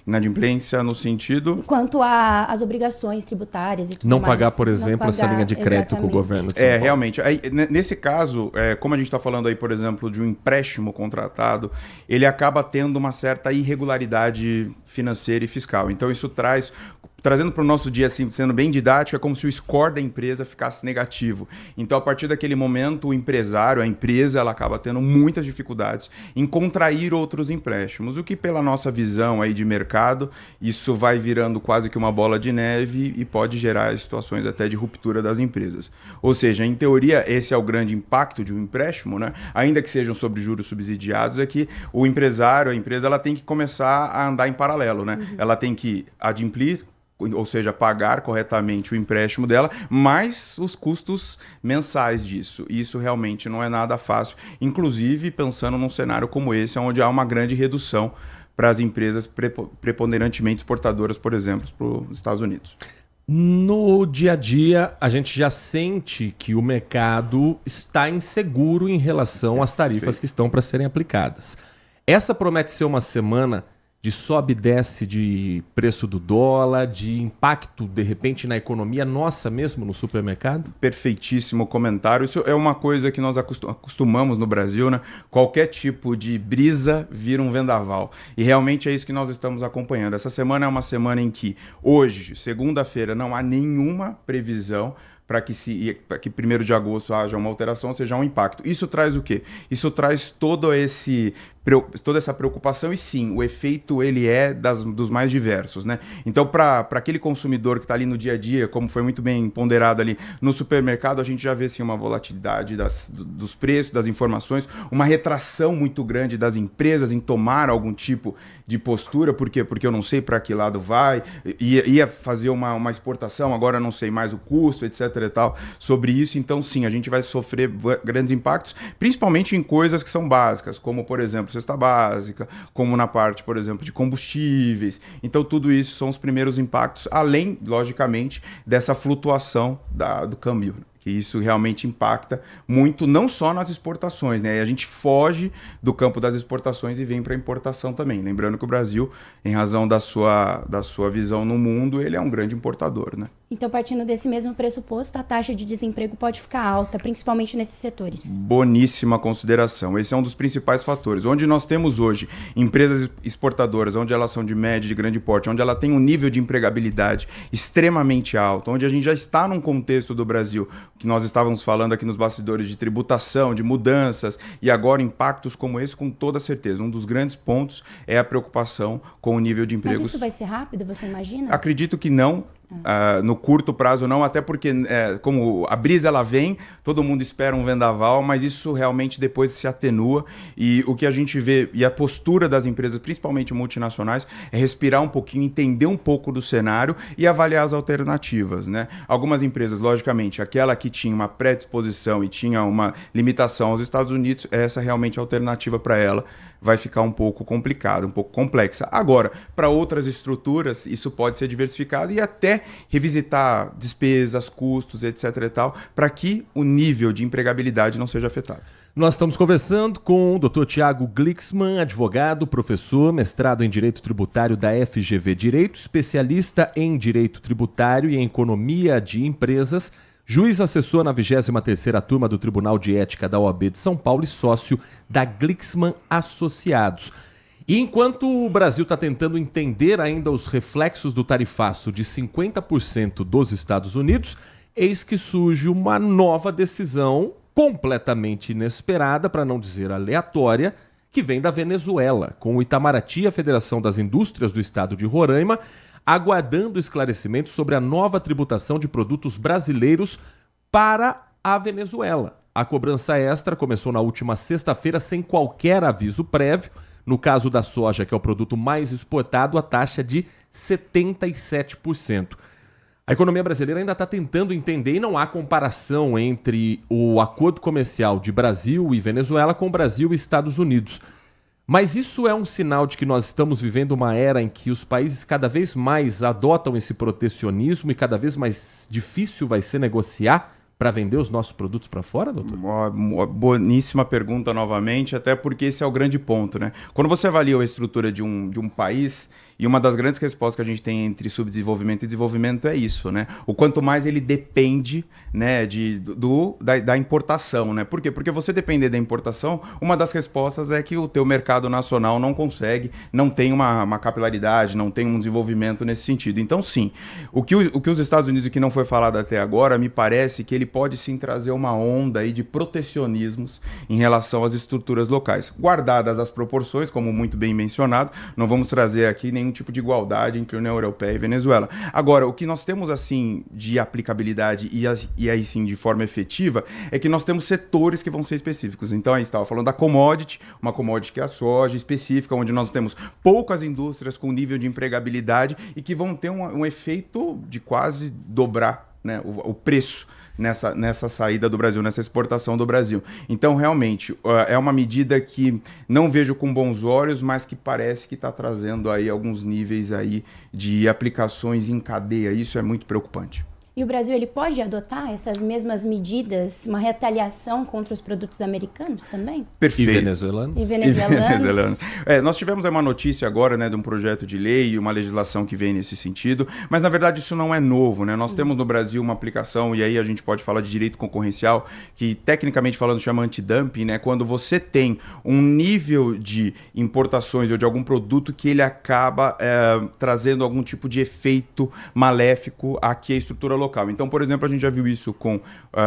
[SPEAKER 13] Inadimplência no sentido...
[SPEAKER 9] Quanto às obrigações tributárias e tudo
[SPEAKER 6] não
[SPEAKER 9] mais.
[SPEAKER 6] Pagar, por exemplo, essa linha de crédito
[SPEAKER 9] exatamente.
[SPEAKER 6] com o governo de São Paulo.
[SPEAKER 13] Realmente. Aí, nesse caso, como a gente está falando aí, por exemplo, de um empréstimo contratado, ele acaba tendo uma certa irregularidade financeira e fiscal. Então, isso trazendo para o nosso dia, assim, sendo bem didático, é como se o score da empresa ficasse negativo. Então, a partir daquele momento, o empresário, a empresa, ela acaba tendo muitas dificuldades em contrair outros empréstimos, o que, pela nossa visão aí de mercado, isso vai virando quase que uma bola de neve e pode gerar situações até de ruptura das empresas. Ou seja, em teoria, esse é o grande impacto de um empréstimo, né? Ainda que sejam sobre juros subsidiados, é que o empresário, a empresa, ela tem que começar a andar em paralelo, né? Uhum. Ela tem que adimplir, ou seja, pagar corretamente o empréstimo dela, mais os custos mensais disso. Isso realmente não é nada fácil, inclusive pensando num cenário como esse, onde há uma grande redução para as empresas preponderantemente exportadoras, por exemplo, para os Estados Unidos.
[SPEAKER 6] No dia a dia, a gente já sente que o mercado está inseguro em relação às tarifas que estão para serem aplicadas. Essa promete ser uma semana de sobe e desce de preço do dólar, de impacto, de repente, na economia nossa mesmo, no supermercado?
[SPEAKER 13] Perfeitíssimo comentário. Isso é uma coisa que nós acostumamos no Brasil, né? Qualquer tipo de brisa vira um vendaval. E realmente é isso que nós estamos acompanhando. Essa semana é uma semana em que, hoje, segunda-feira, não há nenhuma previsão para que 1º de agosto haja uma alteração, ou seja, um impacto. Isso traz o quê? Isso traz toda essa preocupação e sim, o efeito ele é dos mais diversos, né? Então, para aquele consumidor que está ali no dia a dia, como foi muito bem ponderado ali no supermercado, a gente já vê sim uma volatilidade dos preços, das informações, uma retração muito grande das empresas em tomar algum tipo de postura. Por quê? Porque eu não sei para que lado vai, ia fazer uma exportação, agora não sei mais o custo, etc. e tal, sobre isso. Então, sim, a gente vai sofrer grandes impactos, principalmente em coisas que são básicas, como, por exemplo, cesta básica, como na parte, por exemplo, de combustíveis. Então, tudo isso são os primeiros impactos, além, logicamente, dessa flutuação do câmbio, que isso realmente impacta muito, não só nas exportações, né? E a gente foge do campo das exportações e vem para a importação também. Lembrando que o Brasil, em razão da sua visão no mundo, ele é um grande importador, né?
[SPEAKER 9] Então, partindo desse mesmo pressuposto, a taxa de desemprego pode ficar alta, principalmente nesses setores.
[SPEAKER 13] Boníssima consideração. Esse é um dos principais fatores. Onde nós temos hoje empresas exportadoras, onde elas são de médio, de grande porte, onde ela tem um nível de empregabilidade extremamente alto, onde a gente já está num contexto do Brasil, que nós estávamos falando aqui nos bastidores de tributação, de mudanças, e agora impactos como esse, com toda certeza. Um dos grandes pontos é a preocupação com o nível de empregos.
[SPEAKER 9] Mas isso vai ser rápido, você imagina?
[SPEAKER 13] Acredito que não. No curto prazo não, até porque como a brisa ela vem, todo mundo espera um vendaval, mas isso realmente depois se atenua, e o que a gente vê, e a postura das empresas, principalmente multinacionais, é respirar um pouquinho, entender um pouco do cenário e avaliar as alternativas, né? Algumas empresas, logicamente, aquela que tinha uma predisposição e tinha uma limitação aos Estados Unidos, essa realmente alternativa para ela vai ficar um pouco complicada, um pouco complexa. Agora, para outras estruturas, isso pode ser diversificado e até revisitar despesas, custos, etc. e tal, para que o nível de empregabilidade não seja afetado.
[SPEAKER 6] Nós estamos conversando com o Dr. Thiago Glixman, advogado, professor, mestrado em Direito Tributário da FGV Direito, especialista em Direito Tributário e em Economia de Empresas, juiz assessor na 23ª turma do Tribunal de Ética da OAB de São Paulo e sócio da Glixman Associados. E enquanto o Brasil está tentando entender ainda os reflexos do tarifaço de 50% dos Estados Unidos, eis que surge uma nova decisão completamente inesperada, para não dizer aleatória, que vem da Venezuela, com o Itamaraty, a Federação das Indústrias do Estado de Roraima, aguardando esclarecimentos sobre a nova tributação de produtos brasileiros para a Venezuela. A cobrança extra começou na última sexta-feira sem qualquer aviso prévio. No caso da soja, que é o produto mais exportado, a taxa de 77%. A economia brasileira ainda está tentando entender e não há comparação entre o acordo comercial de Brasil e Venezuela com Brasil e Estados Unidos. Mas isso é um sinal de que nós estamos vivendo uma era em que os países cada vez mais adotam esse protecionismo e cada vez mais difícil vai ser negociar para vender os nossos produtos para fora, doutor?
[SPEAKER 13] Boníssima pergunta novamente, até porque esse é o grande ponto, né? Quando você avalia a estrutura de um país, e uma das grandes respostas que a gente tem entre subdesenvolvimento e desenvolvimento é isso, né? O quanto mais ele depende, né, da importação, né? Por quê? Porque você depender da importação, uma das respostas é que o teu mercado nacional não consegue, não tem uma capilaridade, não tem um desenvolvimento nesse sentido. Então, sim, o que os Estados Unidos, que não foi falado até agora, me parece que ele pode sim trazer uma onda aí de protecionismos em relação às estruturas locais. Guardadas as proporções, como muito bem mencionado, não vamos trazer aqui nenhum tipo de igualdade entre União Europeia e Venezuela. Agora, o que nós temos assim de aplicabilidade e aí sim de forma efetiva é que nós temos setores que vão ser específicos. Então, aí estava falando da commodity, uma commodity que é a soja específica, onde nós temos poucas indústrias com nível de empregabilidade e que vão ter um efeito de quase dobrar, né, o preço nessa saída do Brasil, nessa exportação do Brasil. Então, realmente, é uma medida que não vejo com bons olhos, mas que parece que está trazendo aí alguns níveis aí de aplicações em cadeia. Isso é muito preocupante.
[SPEAKER 9] E o Brasil, ele pode adotar essas mesmas medidas, uma retaliação contra os produtos americanos também?
[SPEAKER 13] Perfeito.
[SPEAKER 6] E venezuelanos?
[SPEAKER 9] E venezuelanos.
[SPEAKER 13] Nós tivemos uma notícia agora, né, de um projeto de lei e uma legislação que vem nesse sentido, mas na verdade isso não é novo, né? Nós temos no Brasil uma aplicação, e aí a gente pode falar de direito concorrencial, que tecnicamente falando chama antidumping, né? Quando você tem um nível de importações ou de algum produto que ele acaba trazendo algum tipo de efeito maléfico aqui à estrutura local. Então, por exemplo, a gente já viu isso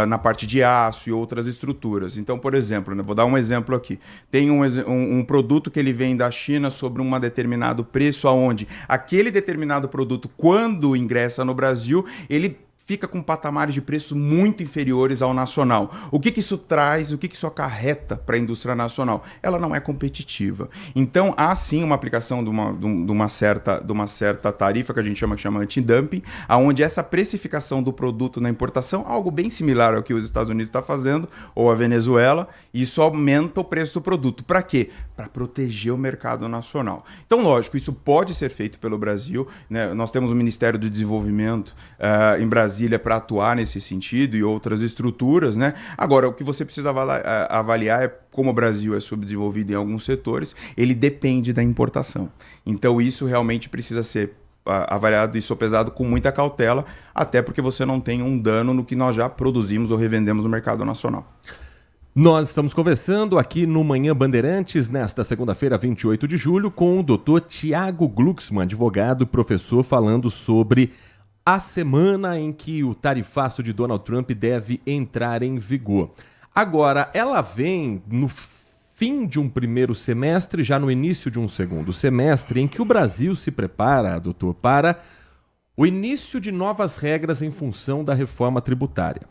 [SPEAKER 13] na parte de aço e outras estruturas. Então, por exemplo, né, vou dar um exemplo aqui. Tem um produto que ele vem da China sobre um determinado preço, aonde aquele determinado produto, quando ingressa no Brasil, ele fica com patamares de preço muito inferiores ao nacional. O que isso traz, o que isso acarreta para a indústria nacional? Ela não é competitiva. Então, há sim uma aplicação de uma certa tarifa, que a gente chama antidumping, onde essa precificação do produto na importação, algo bem similar ao que os Estados Unidos está fazendo, ou a Venezuela, isso aumenta o preço do produto. Para quê? Para proteger o mercado nacional. Então, lógico, isso pode ser feito pelo Brasil, né? Nós temos o Ministério do Desenvolvimento em Brasília para atuar nesse sentido e outras estruturas, né? Agora, o que você precisa avaliar é como o Brasil é subdesenvolvido em alguns setores, ele depende da importação. Então, isso realmente precisa ser avaliado e sopesado com muita cautela, até porque você não tem um dano no que nós já produzimos ou revendemos no mercado nacional.
[SPEAKER 6] Nós estamos conversando aqui no Manhã Bandeirantes, nesta segunda-feira, 28 de julho, com o Dr. Tiago Glucksmann, advogado e professor, falando sobre a semana em que o tarifaço de Donald Trump deve entrar em vigor. Agora, ela vem no fim de um primeiro semestre, já no início de um segundo semestre, em que o Brasil se prepara, doutor, para o início de novas regras em função da reforma tributária.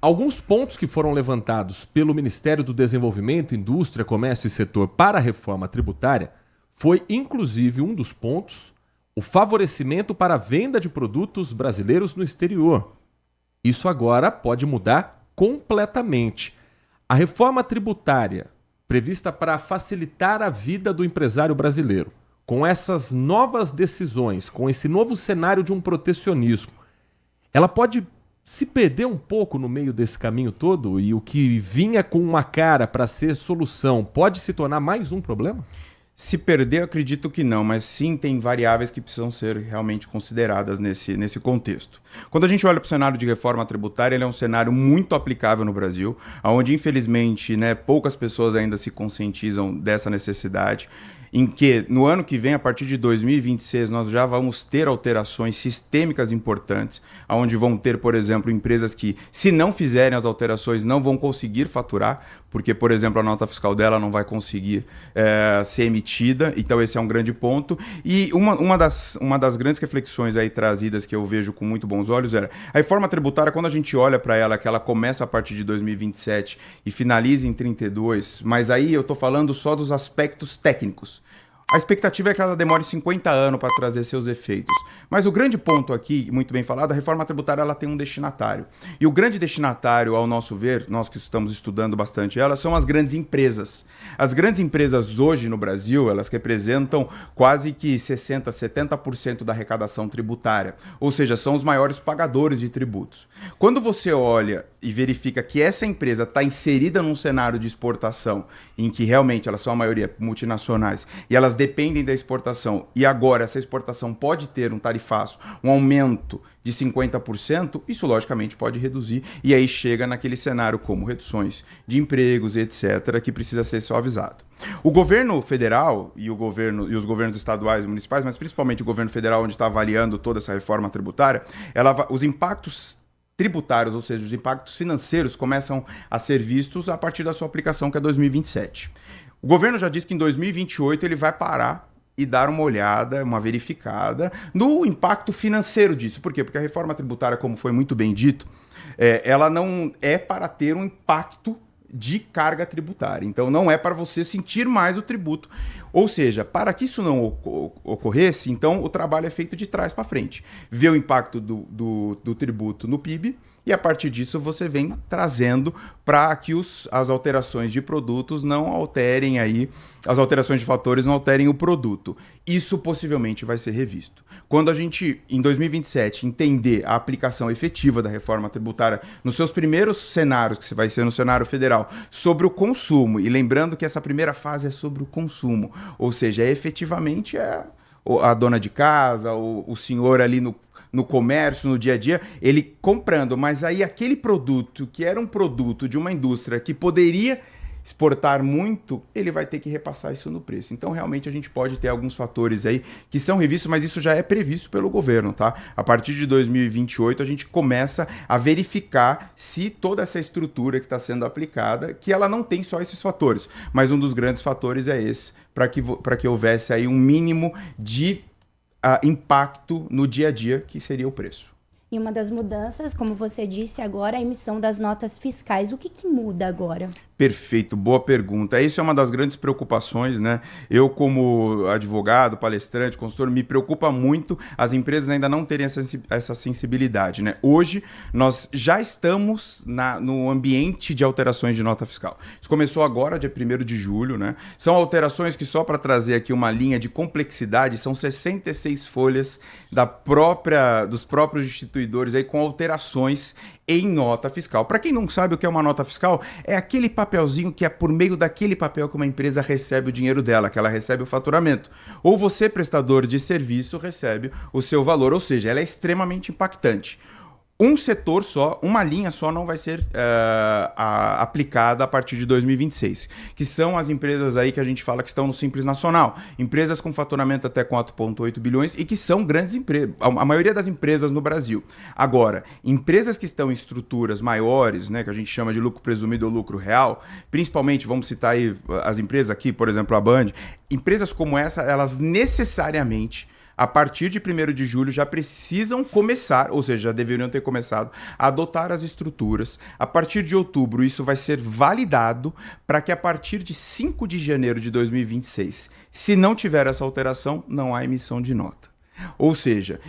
[SPEAKER 6] Alguns pontos que foram levantados pelo Ministério do Desenvolvimento, Indústria, Comércio e Setor para a reforma tributária foi, inclusive, um dos pontos, o favorecimento para a venda de produtos brasileiros no exterior. Isso agora pode mudar completamente. A reforma tributária, prevista para facilitar a vida do empresário brasileiro, com essas novas decisões, com esse novo cenário de um protecionismo, ela pode se perder um pouco no meio desse caminho todo, e o que vinha com uma cara para ser solução pode se tornar mais um problema?
[SPEAKER 13] Se perder, eu acredito que não, mas sim tem variáveis que precisam ser realmente consideradas nesse contexto. Quando a gente olha para o cenário de reforma tributária, ele é um cenário muito aplicável no Brasil, onde infelizmente poucas pessoas ainda se conscientizam dessa necessidade, em que no ano que vem, a partir de 2026, nós já vamos ter alterações sistêmicas importantes, onde vão ter, por exemplo, empresas que, se não fizerem as alterações, não vão conseguir faturar, porque, por exemplo, a nota fiscal dela não vai conseguir ser emitida, então esse é um grande ponto. E uma das grandes reflexões aí trazidas que eu vejo com muito bons olhos era a reforma tributária, quando a gente olha para ela, que ela começa a partir de 2027 e finaliza em 32, mas aí eu estou falando só dos aspectos técnicos. A expectativa é que ela demore 50 anos para trazer seus efeitos. Mas o grande ponto aqui, muito bem falado, a reforma tributária ela tem um destinatário. E o grande destinatário, ao nosso ver, nós que estamos estudando bastante elas, são as grandes empresas. As grandes empresas hoje no Brasil, elas representam quase que 60%, 70% da arrecadação tributária. Ou seja, são os maiores pagadores de tributos. Quando você olha e verifica que essa empresa está inserida num cenário de exportação, em que realmente elas são a maioria multinacionais, e elas dependem da exportação, e agora essa exportação pode ter um tarifaço, um aumento de 50%, isso logicamente pode reduzir, e aí chega naquele cenário como reduções de empregos, etc., que precisa ser suavizado. O governo federal e os governos estaduais e municipais, mas principalmente o governo federal, onde está avaliando toda essa reforma tributária, os impactos tributários, ou seja, os impactos financeiros, começam a ser vistos a partir da sua aplicação, que é 2027. O governo já disse que em 2028 ele vai parar e dar uma olhada, uma verificada no impacto financeiro disso. Por quê? Porque a reforma tributária, como foi muito bem dito, ela não é para ter um impacto de carga tributária. Então, não é para você sentir mais o tributo. Ou seja, para que isso não ocorresse, então o trabalho é feito de trás para frente. Vê o impacto do tributo no PIB e, a partir disso, você vem trazendo para que as alterações de produtos não alterem aí, as alterações de fatores não alterem o produto. Isso possivelmente vai ser revisto. Quando a gente, em 2027, entender a aplicação efetiva da reforma tributária nos seus primeiros cenários, que vai ser no cenário federal, sobre o consumo, e lembrando que essa primeira fase é sobre o consumo, ou seja, efetivamente a dona de casa, o senhor ali no comércio, no dia a dia, ele comprando, mas aí aquele produto que era um produto de uma indústria que poderia exportar muito, ele vai ter que repassar isso no preço. Então, realmente, a gente pode ter alguns fatores aí que são revistos, mas isso já é previsto pelo governo, tá? A partir de 2028, a gente começa a verificar se toda essa estrutura que está sendo aplicada, que ela não tem só esses fatores, mas um dos grandes fatores é esse, para que houvesse aí um mínimo de impacto no dia a dia, que seria o preço.
[SPEAKER 9] E uma das mudanças, como você disse agora, é a emissão das notas fiscais. O que muda agora?
[SPEAKER 13] Perfeito, boa pergunta. Isso é uma das grandes preocupações, né? Eu, como advogado, palestrante, consultor, me preocupa muito as empresas ainda não terem essa sensibilidade, né? Hoje, nós já estamos no ambiente de alterações de nota fiscal. Isso começou agora, dia 1º de julho, né? São alterações que, só para trazer aqui uma linha de complexidade, são 66 folhas dos próprios instituidores aí, com alterações em nota fiscal. Para quem não sabe o que é uma nota fiscal, é aquele papel papelzinho que é por meio daquele papel que uma empresa recebe o dinheiro dela, que ela recebe o faturamento. Ou você, prestador de serviço, recebe o seu valor, ou seja, ela é extremamente impactante. Um setor só, uma linha só não vai ser aplicada a partir de 2026, que são as empresas aí que a gente fala que estão no Simples Nacional, empresas com faturamento até 4,8 bilhões e que são grandes empresas, a maioria das empresas no Brasil. Agora, empresas que estão em estruturas maiores, né, que a gente chama de lucro presumido ou lucro real, principalmente, vamos citar aí as empresas aqui, por exemplo, a Band, empresas como essa, elas necessariamente, a partir de 1º de julho, já precisam começar, ou seja, já deveriam ter começado, a adotar as estruturas. A partir de outubro, isso vai ser validado para que a partir de 5 de janeiro de 2026, se não tiver essa alteração, não há emissão de nota. Ou seja,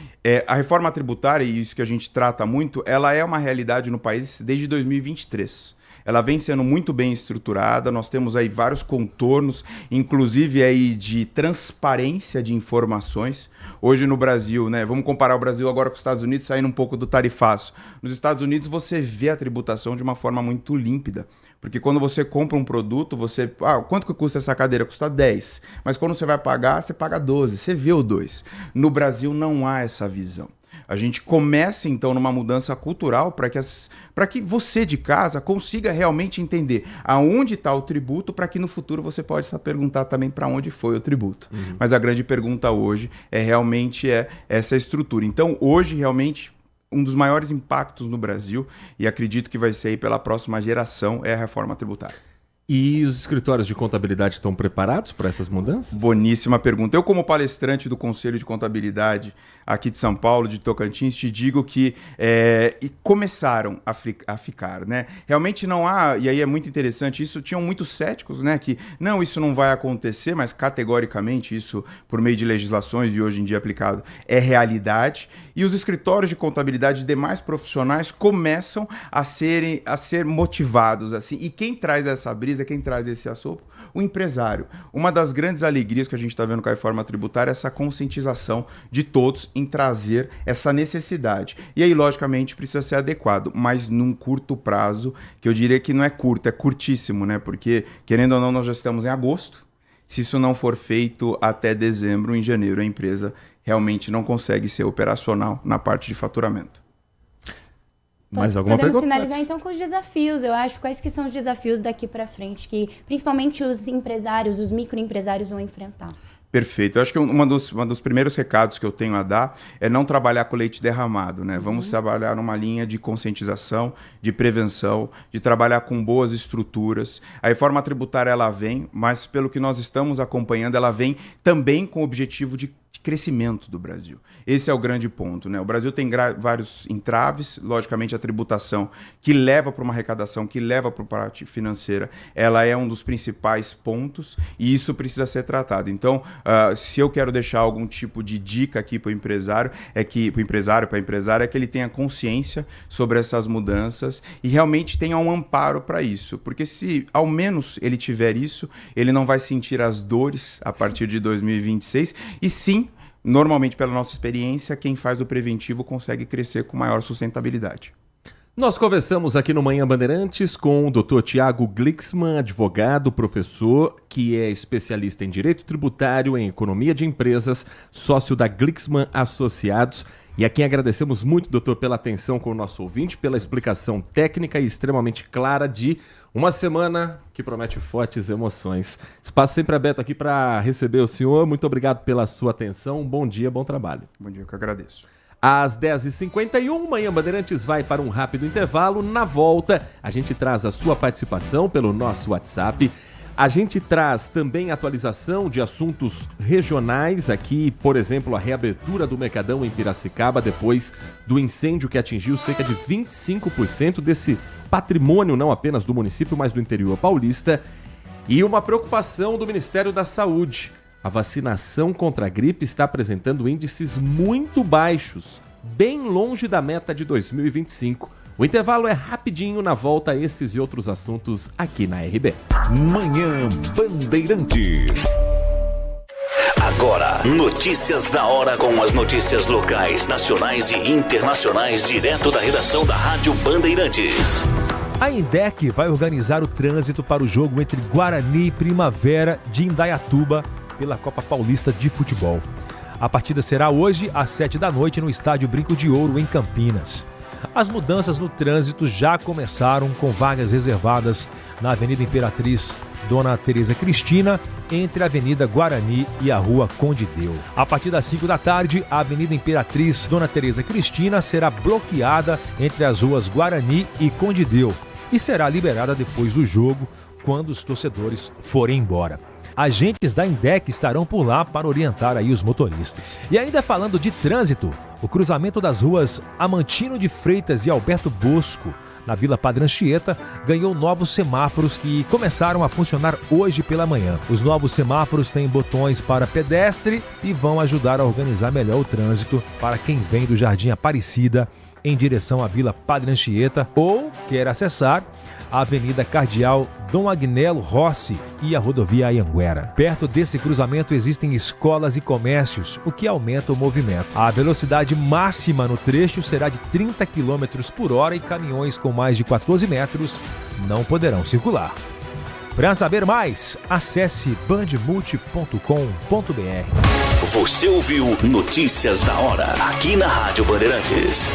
[SPEAKER 13] a reforma tributária, e isso que a gente trata muito, ela é uma realidade no país desde 2023. Ela vem sendo muito bem estruturada, nós temos aí vários contornos, inclusive aí de transparência de informações. Hoje no Brasil, né, vamos comparar o Brasil agora com os Estados Unidos, saindo um pouco do tarifaço. Nos Estados Unidos você vê a tributação de uma forma muito límpida, porque quando você compra um produto, você... quanto que custa essa cadeira? Custa 10. Mas quando você vai pagar, você paga 12, você vê o 2. No Brasil não há essa visão. A gente começa, então, numa mudança cultural para que você de casa consiga realmente entender aonde está o tributo, para que no futuro você possa perguntar também para onde foi o tributo. Mas a grande pergunta hoje realmente essa estrutura. Então, hoje, realmente, um dos maiores impactos no Brasil, e acredito que vai ser aí pela próxima geração, é a reforma tributária.
[SPEAKER 6] E os escritórios de contabilidade estão preparados para essas mudanças?
[SPEAKER 13] Boníssima pergunta. Eu, como palestrante do Conselho de Contabilidade aqui de São Paulo, de Tocantins, te digo que começaram a ficar, né? Realmente não há, e aí é muito interessante, isso tinham muitos céticos, né? Que não, isso não vai acontecer, mas categoricamente isso, por meio de legislações e hoje em dia aplicado, é realidade. E os escritórios de contabilidade de demais profissionais começam a ser motivados, assim. E quem traz essa brisa, quem traz esse assopro? O empresário. Uma das grandes alegrias que a gente está vendo com a reforma tributária é essa conscientização de todos em trazer essa necessidade. E aí, logicamente, precisa ser adequado, mas num curto prazo, que eu diria que não é curto, é curtíssimo, né? Porque, querendo ou não, nós já estamos em agosto. Se isso não for feito até dezembro, em janeiro, a empresa realmente não consegue ser operacional na parte de faturamento.
[SPEAKER 6] Mais alguma
[SPEAKER 9] Podemos
[SPEAKER 6] pergunta?
[SPEAKER 9] finalizar então com os desafios, eu acho. Quais que são os desafios daqui para frente que principalmente os empresários, os microempresários vão enfrentar?
[SPEAKER 13] Perfeito. Eu acho que um dos primeiros recados que eu tenho a dar é não trabalhar com leite derramado, né? Vamos trabalhar numa linha de conscientização, de prevenção, de trabalhar com boas estruturas. A reforma tributária, ela vem, mas pelo que nós estamos acompanhando, ela vem também com o objetivo de crescimento do Brasil. Esse é o grande ponto, né? O Brasil tem vários entraves, logicamente a tributação que leva para uma arrecadação, que leva para a parte financeira, ela é um dos principais pontos e isso precisa ser tratado. Então, se eu quero deixar algum tipo de dica aqui para o empresário, para a empresária, é que ele tenha consciência sobre essas mudanças e realmente tenha um amparo para isso, porque se ao menos ele tiver isso, ele não vai sentir as dores a partir de 2026 e sim, normalmente, pela nossa experiência, quem faz o preventivo consegue crescer com maior sustentabilidade.
[SPEAKER 6] Nós conversamos aqui no Manhã Bandeirantes com o Dr. Tiago Glixman, advogado, professor, que é especialista em Direito Tributário, em Economia de Empresas, sócio da Glixman Associados. E a quem agradecemos muito, doutor, pela atenção com o nosso ouvinte, pela explicação técnica e extremamente clara de uma semana que promete fortes emoções. Espaço sempre aberto aqui para receber o senhor. Muito obrigado pela sua atenção. Bom dia, bom trabalho.
[SPEAKER 13] Bom dia, eu que agradeço.
[SPEAKER 6] Às 10h51, Manhã Bandeirantes vai para um rápido intervalo. Na volta, a gente traz a sua participação pelo nosso WhatsApp. A gente traz também atualização de assuntos regionais aqui, por exemplo, a reabertura do Mercadão em Piracicaba depois do incêndio que atingiu cerca de 25% desse patrimônio, não apenas do município, mas do interior paulista. E uma preocupação do Ministério da Saúde. A vacinação contra a gripe está apresentando índices muito baixos, bem longe da meta de 2025. O intervalo é rapidinho, na volta a esses e outros assuntos aqui na RB.
[SPEAKER 10] Manhã Bandeirantes.
[SPEAKER 3] Agora, notícias da hora com as notícias locais, nacionais e internacionais, direto da redação da Rádio Bandeirantes.
[SPEAKER 4] A INDEC vai organizar o trânsito para o jogo entre Guarani e Primavera de Indaiatuba pela Copa Paulista de Futebol. A partida será hoje às 19h no estádio Brinco de Ouro, em Campinas. As mudanças no trânsito já começaram com vagas reservadas na Avenida Imperatriz Dona Tereza Cristina, entre a Avenida Guarani e a Rua Condideu. A partir das 5 da tarde, a Avenida Imperatriz Dona Tereza Cristina será bloqueada entre as ruas Guarani e Condideu e será liberada depois do jogo, quando os torcedores forem embora. Agentes da INDEC estarão por lá para orientar aí os motoristas. E ainda falando de trânsito, o cruzamento das ruas Amantino de Freitas e Alberto Bosco, na Vila Padre Anchieta, ganhou novos semáforos que começaram a funcionar hoje pela manhã. Os novos semáforos têm botões para pedestre e vão ajudar a organizar melhor o trânsito para quem vem do Jardim Aparecida em direção à Vila Padre Anchieta ou quer acessar a Avenida Cardeal Dom Agnello Rossi e a rodovia Anhanguera. Perto desse cruzamento existem escolas e comércios, o que aumenta o movimento. A velocidade máxima no trecho será de 30 km por hora e caminhões com mais de 14 metros não poderão circular. Para saber mais, acesse bandmulti.com.br.
[SPEAKER 3] Você ouviu Notícias da Hora, aqui na Rádio Bandeirantes.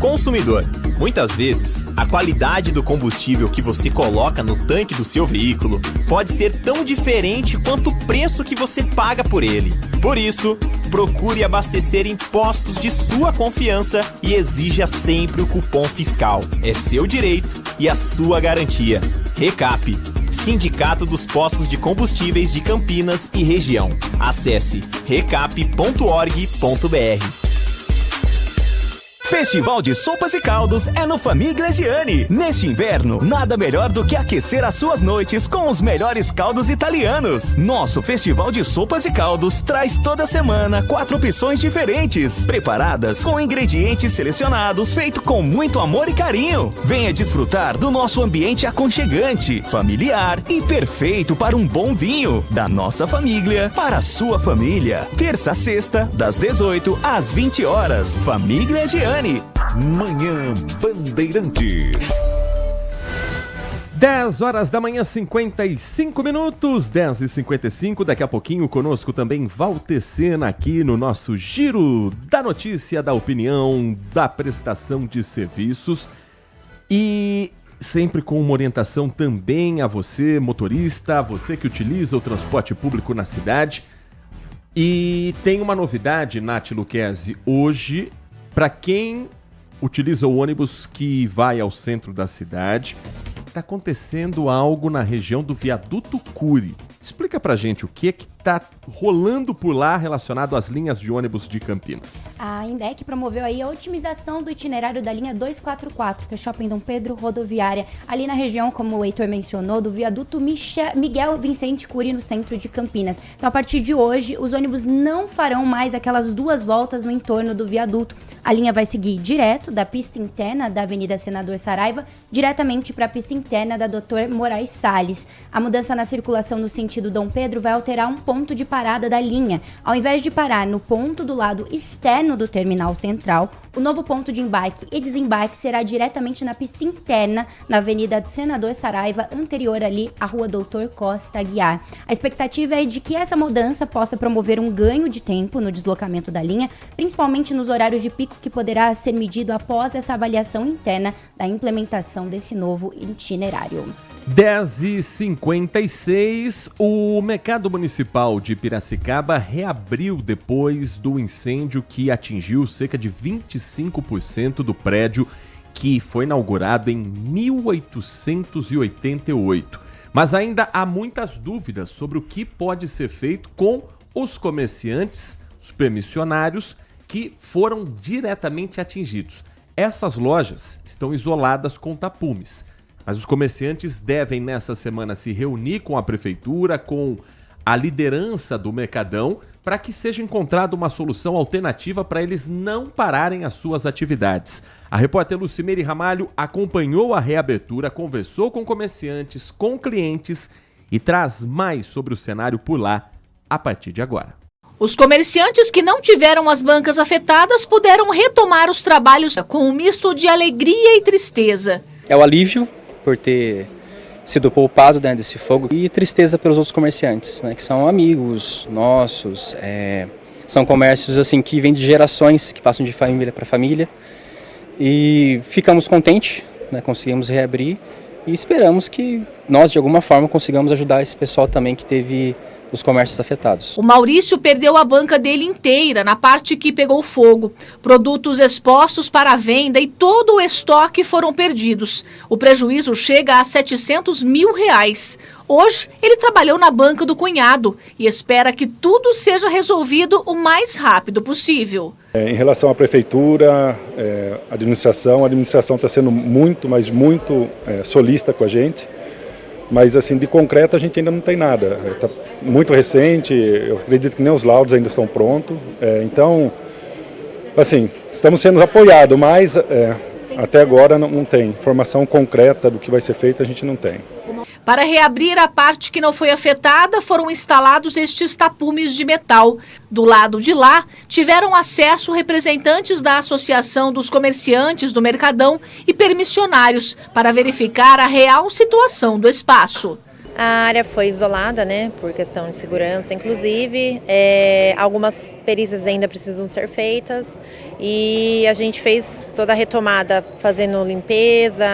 [SPEAKER 14] Consumidor, muitas vezes, a qualidade do combustível que você coloca no tanque do seu veículo pode ser tão diferente quanto o preço que você paga por ele. Por isso, procure abastecer em postos de sua confiança e exija sempre o cupom fiscal. É seu direito e a sua garantia. Recap, Sindicato dos Postos de Combustíveis de Campinas e Região. Acesse recap.org.br.
[SPEAKER 15] Festival de Sopas e Caldos é no Famiglia Giani. Neste inverno, nada melhor do que aquecer as suas noites com os melhores caldos italianos. Nosso Festival de Sopas e Caldos traz toda semana 4 opções diferentes, preparadas com ingredientes selecionados, feito com muito amor e carinho. Venha desfrutar do nosso ambiente aconchegante, familiar e perfeito para um bom vinho. Da nossa família para a sua família. Terça a sexta, das 18 às 20 horas. Famiglia Giani.
[SPEAKER 10] Manhã Bandeirantes.
[SPEAKER 6] 10 horas da manhã, 55 minutos, 10h55. Daqui a pouquinho conosco também Walter Sena aqui no nosso Giro da Notícia, da Opinião, da Prestação de Serviços. E sempre com uma orientação também a você, motorista, a você que utiliza o transporte público na cidade. E tem uma novidade, Nath Luquezzi, hoje, para quem utiliza o ônibus que vai ao centro da cidade, está acontecendo algo na região do Viaduto Cury. Explica pra gente o que tá rolando por lá relacionado às linhas de ônibus de Campinas.
[SPEAKER 9] A INDEC promoveu aí a otimização do itinerário da linha 244, que é Shopping Dom Pedro Rodoviária, ali na região, como o Heitor mencionou, do Viaduto Miguel Vicente Cury, no centro de Campinas. Então, a partir de hoje, os ônibus não farão mais aquelas 2 voltas no entorno do viaduto. A linha vai seguir direto da pista interna da Avenida Senador Saraiva, diretamente para a pista interna da Dr. Moraes Salles. A mudança na circulação no sentido Dom Pedro vai alterar um ponto de parada da linha. Ao invés de parar no ponto do lado externo do terminal central, o novo ponto de embarque e desembarque será diretamente na pista interna, na Avenida Senador Saraiva, anterior ali à Rua Doutor Costa Aguiar. A expectativa é de que essa mudança possa promover um ganho de tempo no deslocamento da linha, principalmente nos horários de pico, que poderá ser medido após essa avaliação interna da implementação desse novo itinerário.
[SPEAKER 6] 10h56, o Mercado Municipal de Piracicaba reabriu depois do incêndio que atingiu cerca de 25% do prédio que foi inaugurado em 1888. Mas ainda há muitas dúvidas sobre o que pode ser feito com os comerciantes, os permissionários, que foram diretamente atingidos. Essas lojas estão isoladas com tapumes. Mas os comerciantes devem, nessa semana, se reunir com a prefeitura, com a liderança do Mercadão, para que seja encontrada uma solução alternativa para eles não pararem as suas atividades. A repórter Lucimeire Ramalho acompanhou a reabertura, conversou com comerciantes, com clientes e traz mais sobre o cenário por lá a partir de agora.
[SPEAKER 16] Os comerciantes que não tiveram as bancas afetadas puderam retomar os trabalhos com um misto de alegria e tristeza.
[SPEAKER 17] É o alívio por ter sido poupado, né, desse fogo, e tristeza pelos outros comerciantes, né, que são amigos nossos, são comércios assim que vêm de gerações, que passam de família para família, e ficamos contentes, né, conseguimos reabrir e esperamos que nós de alguma forma consigamos ajudar esse pessoal também que teve os comércios afetados.
[SPEAKER 16] O Maurício perdeu a banca dele inteira na parte que pegou fogo. Produtos expostos para a venda e todo o estoque foram perdidos. O prejuízo chega a R$700 mil. Hoje, ele trabalhou na banca do cunhado e espera que tudo seja resolvido o mais rápido possível.
[SPEAKER 18] Em relação à prefeitura, a administração está sendo muito, mas muito solícita com a gente. Mas assim, de concreto a gente ainda não tem nada. Está muito recente, eu acredito que nem os laudos ainda estão prontos. Então, assim, estamos sendo apoiados, mas até agora não tem. Informação concreta do que vai ser feito a gente não tem.
[SPEAKER 16] Para reabrir a parte que não foi afetada, foram instalados estes tapumes de metal. Do lado de lá, tiveram acesso representantes da Associação dos Comerciantes do Mercadão e permissionários para verificar a real situação do espaço.
[SPEAKER 19] A área foi isolada, né, por questão de segurança, inclusive. Algumas perícias ainda precisam ser feitas e a gente fez toda a retomada fazendo limpeza,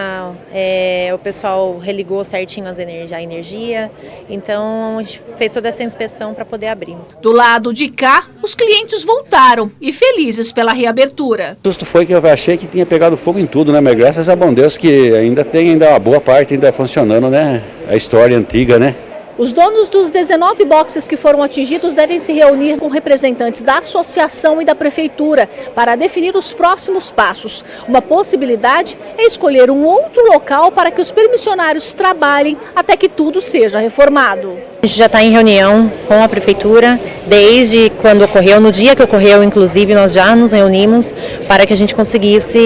[SPEAKER 19] o pessoal religou certinho a energia, então a gente fez toda essa inspeção para poder abrir.
[SPEAKER 16] Do lado de cá, os clientes voltaram e felizes pela reabertura.
[SPEAKER 20] O susto foi que eu achei que tinha pegado fogo em tudo, né, mas graças a bom Deus que ainda tem uma boa parte ainda funcionando, né, a história antiga, né?
[SPEAKER 16] Os donos dos 19 boxes que foram atingidos devem se reunir com representantes da associação e da prefeitura para definir os próximos passos. Uma possibilidade é escolher um outro local para que os permissionários trabalhem até que tudo seja reformado.
[SPEAKER 19] A gente já está em reunião com a prefeitura desde quando ocorreu, no dia que ocorreu, inclusive, nós já nos reunimos para que a gente conseguisse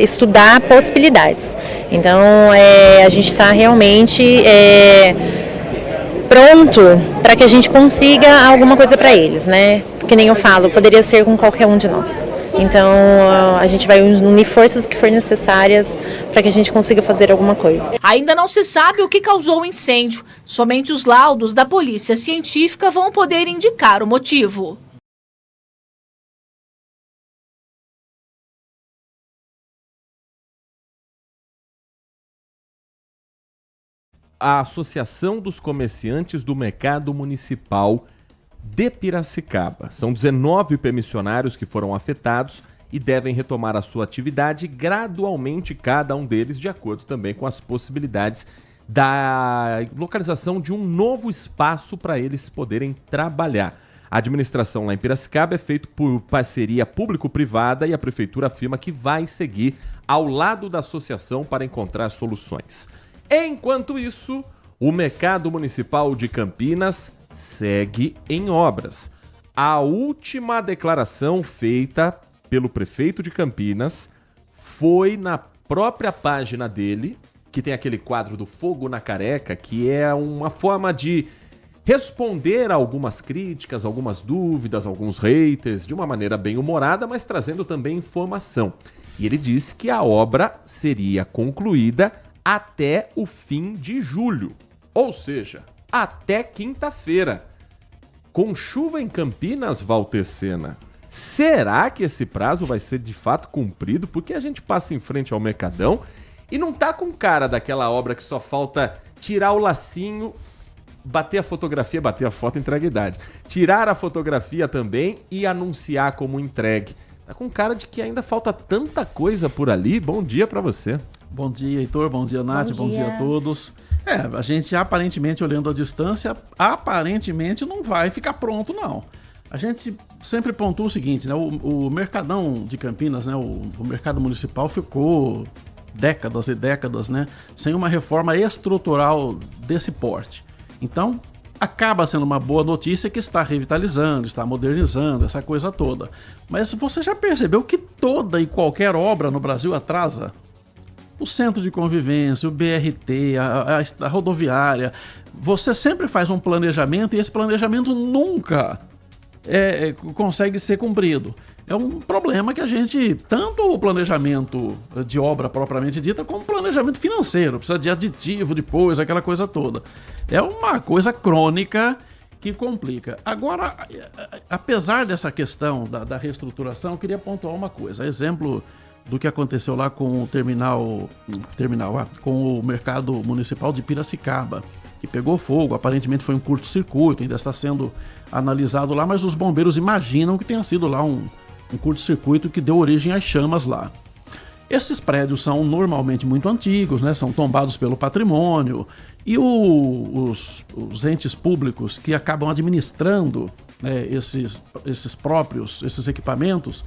[SPEAKER 19] estudar possibilidades. Então, a gente está realmente pronto para que a gente consiga alguma coisa para eles, né? Que nem eu falo, poderia ser com qualquer um de nós. Então, a gente vai unir forças que forem necessárias para que a gente consiga fazer alguma coisa.
[SPEAKER 16] Ainda não se sabe o que causou o incêndio. Somente os laudos da polícia científica vão poder indicar o motivo.
[SPEAKER 6] A Associação dos Comerciantes do Mercado Municipal de Piracicaba. São 19 permissionários que foram afetados e devem retomar a sua atividade gradualmente, cada um deles de acordo também com as possibilidades da localização de um novo espaço para eles poderem trabalhar. A administração lá em Piracicaba é feita por parceria público-privada e a prefeitura afirma que vai seguir ao lado da associação para encontrar soluções. Enquanto isso, o Mercado Municipal de Campinas segue em obras. A última declaração feita pelo prefeito de Campinas foi na própria página dele, que tem aquele quadro do Fogo na Careca, que é uma forma de responder a algumas críticas, algumas dúvidas, alguns haters, de uma maneira bem humorada, mas trazendo também informação. E ele disse que a obra seria concluída até o fim de julho, ou seja, até quinta-feira. Com chuva em Campinas, Walter Sena, será que esse prazo vai ser de fato cumprido? Porque a gente passa em frente ao Mercadão e não tá com cara daquela obra que só falta tirar o lacinho, bater a fotografia, bater a foto, entrega a idade. Tirar a fotografia também e anunciar como entregue. Tá com cara de que ainda falta tanta coisa por ali. Bom dia pra você.
[SPEAKER 21] Bom dia, Heitor. Bom dia, Nath. Bom dia a todos. A gente aparentemente, olhando a distância, aparentemente não vai ficar pronto, não. A gente sempre pontua o seguinte, né? O Mercadão de Campinas, né? O mercado municipal ficou décadas e décadas, né? Sem uma reforma estrutural desse porte. Então, acaba sendo uma boa notícia que está revitalizando, está modernizando, essa coisa toda. Mas você já percebeu que toda e qualquer obra no Brasil atrasa? O centro de convivência, o BRT, a rodoviária, você sempre faz um planejamento e esse planejamento nunca consegue ser cumprido. é um problema que a gente, tanto o planejamento de obra propriamente dita, como o planejamento financeiro, precisa de aditivo depois, aquela coisa toda. É uma coisa crônica que complica. Agora, apesar dessa questão da reestruturação, eu queria pontuar uma coisa. Exemplo do que aconteceu lá com o com o mercado municipal de Piracicaba, que pegou fogo, aparentemente foi um curto-circuito, ainda está sendo analisado lá, mas os bombeiros imaginam que tenha sido lá um curto-circuito que deu origem às chamas lá. Esses prédios são normalmente muito antigos, né? São tombados pelo patrimônio, e os entes públicos que acabam administrando, né, esses equipamentos,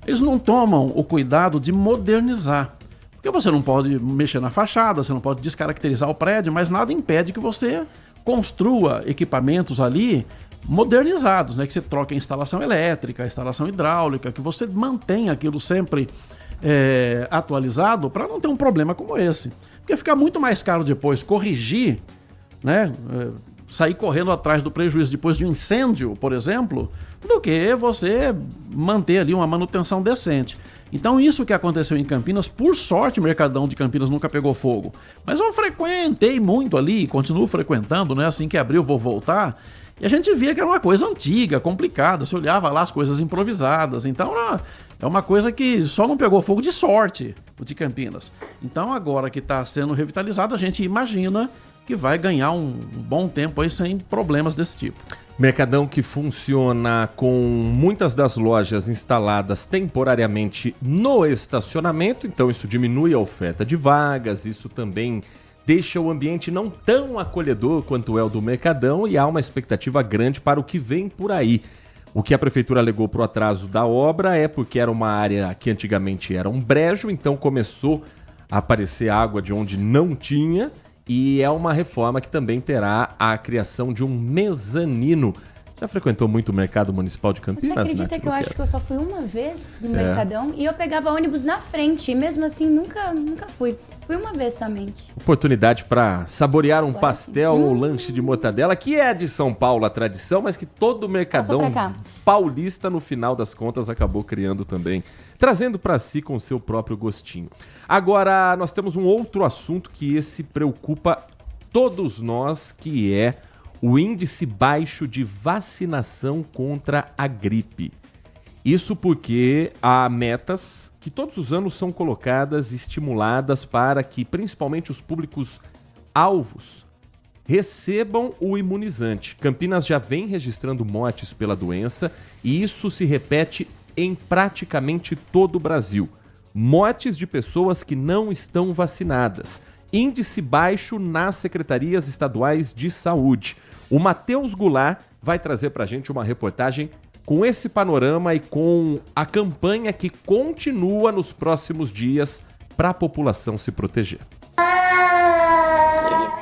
[SPEAKER 21] eles não tomam o cuidado de modernizar. Porque você não pode mexer na fachada, você não pode descaracterizar o prédio, mas nada impede que você construa equipamentos ali modernizados, né? Que você troque a instalação elétrica, a instalação hidráulica, que você mantenha aquilo sempre atualizado para não ter um problema como esse. Porque fica muito mais caro depois corrigir, né? Sair correndo atrás do prejuízo depois de um incêndio, por exemplo, do que você manter ali uma manutenção decente. Então isso que aconteceu em Campinas, por sorte o Mercadão de Campinas nunca pegou fogo. Mas eu frequentei muito ali, continuo frequentando, né? Assim que abrir eu vou voltar. E a gente via que era uma coisa antiga, complicada. Você olhava lá as coisas improvisadas. Então é uma coisa que só não pegou fogo de sorte, o de Campinas. Então agora que está sendo revitalizado, a gente imagina que vai ganhar um bom tempo aí sem problemas desse tipo.
[SPEAKER 6] Mercadão que funciona com muitas das lojas instaladas temporariamente no estacionamento, então isso diminui a oferta de vagas, isso também deixa o ambiente não tão acolhedor quanto é o do Mercadão e há uma expectativa grande para o que vem por aí. O que a prefeitura alegou para o atraso da obra é porque era uma área que antigamente era um brejo, então começou a aparecer água de onde não tinha. E é uma reforma que também terá a criação de um mezanino. Já frequentou muito o Mercado Municipal de Campinas,
[SPEAKER 9] Você acredita que eu acho que eu só fui uma vez no Mercadão e eu pegava ônibus na frente, e mesmo assim nunca fui. Fui uma vez somente.
[SPEAKER 6] Oportunidade para saborear um pastel ou lanche de mortadela, que é de São Paulo a tradição, mas que todo Mercadão paulista, no final das contas, acabou criando também, trazendo para si com o seu próprio gostinho. Agora, nós temos um outro assunto que esse preocupa todos nós, que é o índice baixo de vacinação contra a gripe. Isso porque há metas que todos os anos são colocadas e estimuladas para que principalmente os públicos alvos recebam o imunizante. Campinas já vem registrando mortes pela doença e isso se repete em praticamente todo o Brasil. Mortes de pessoas que não estão vacinadas. Índice baixo nas secretarias estaduais de saúde. O Matheus Goulart vai trazer para a gente uma reportagem com esse panorama e com a campanha que continua nos próximos dias para a população se proteger.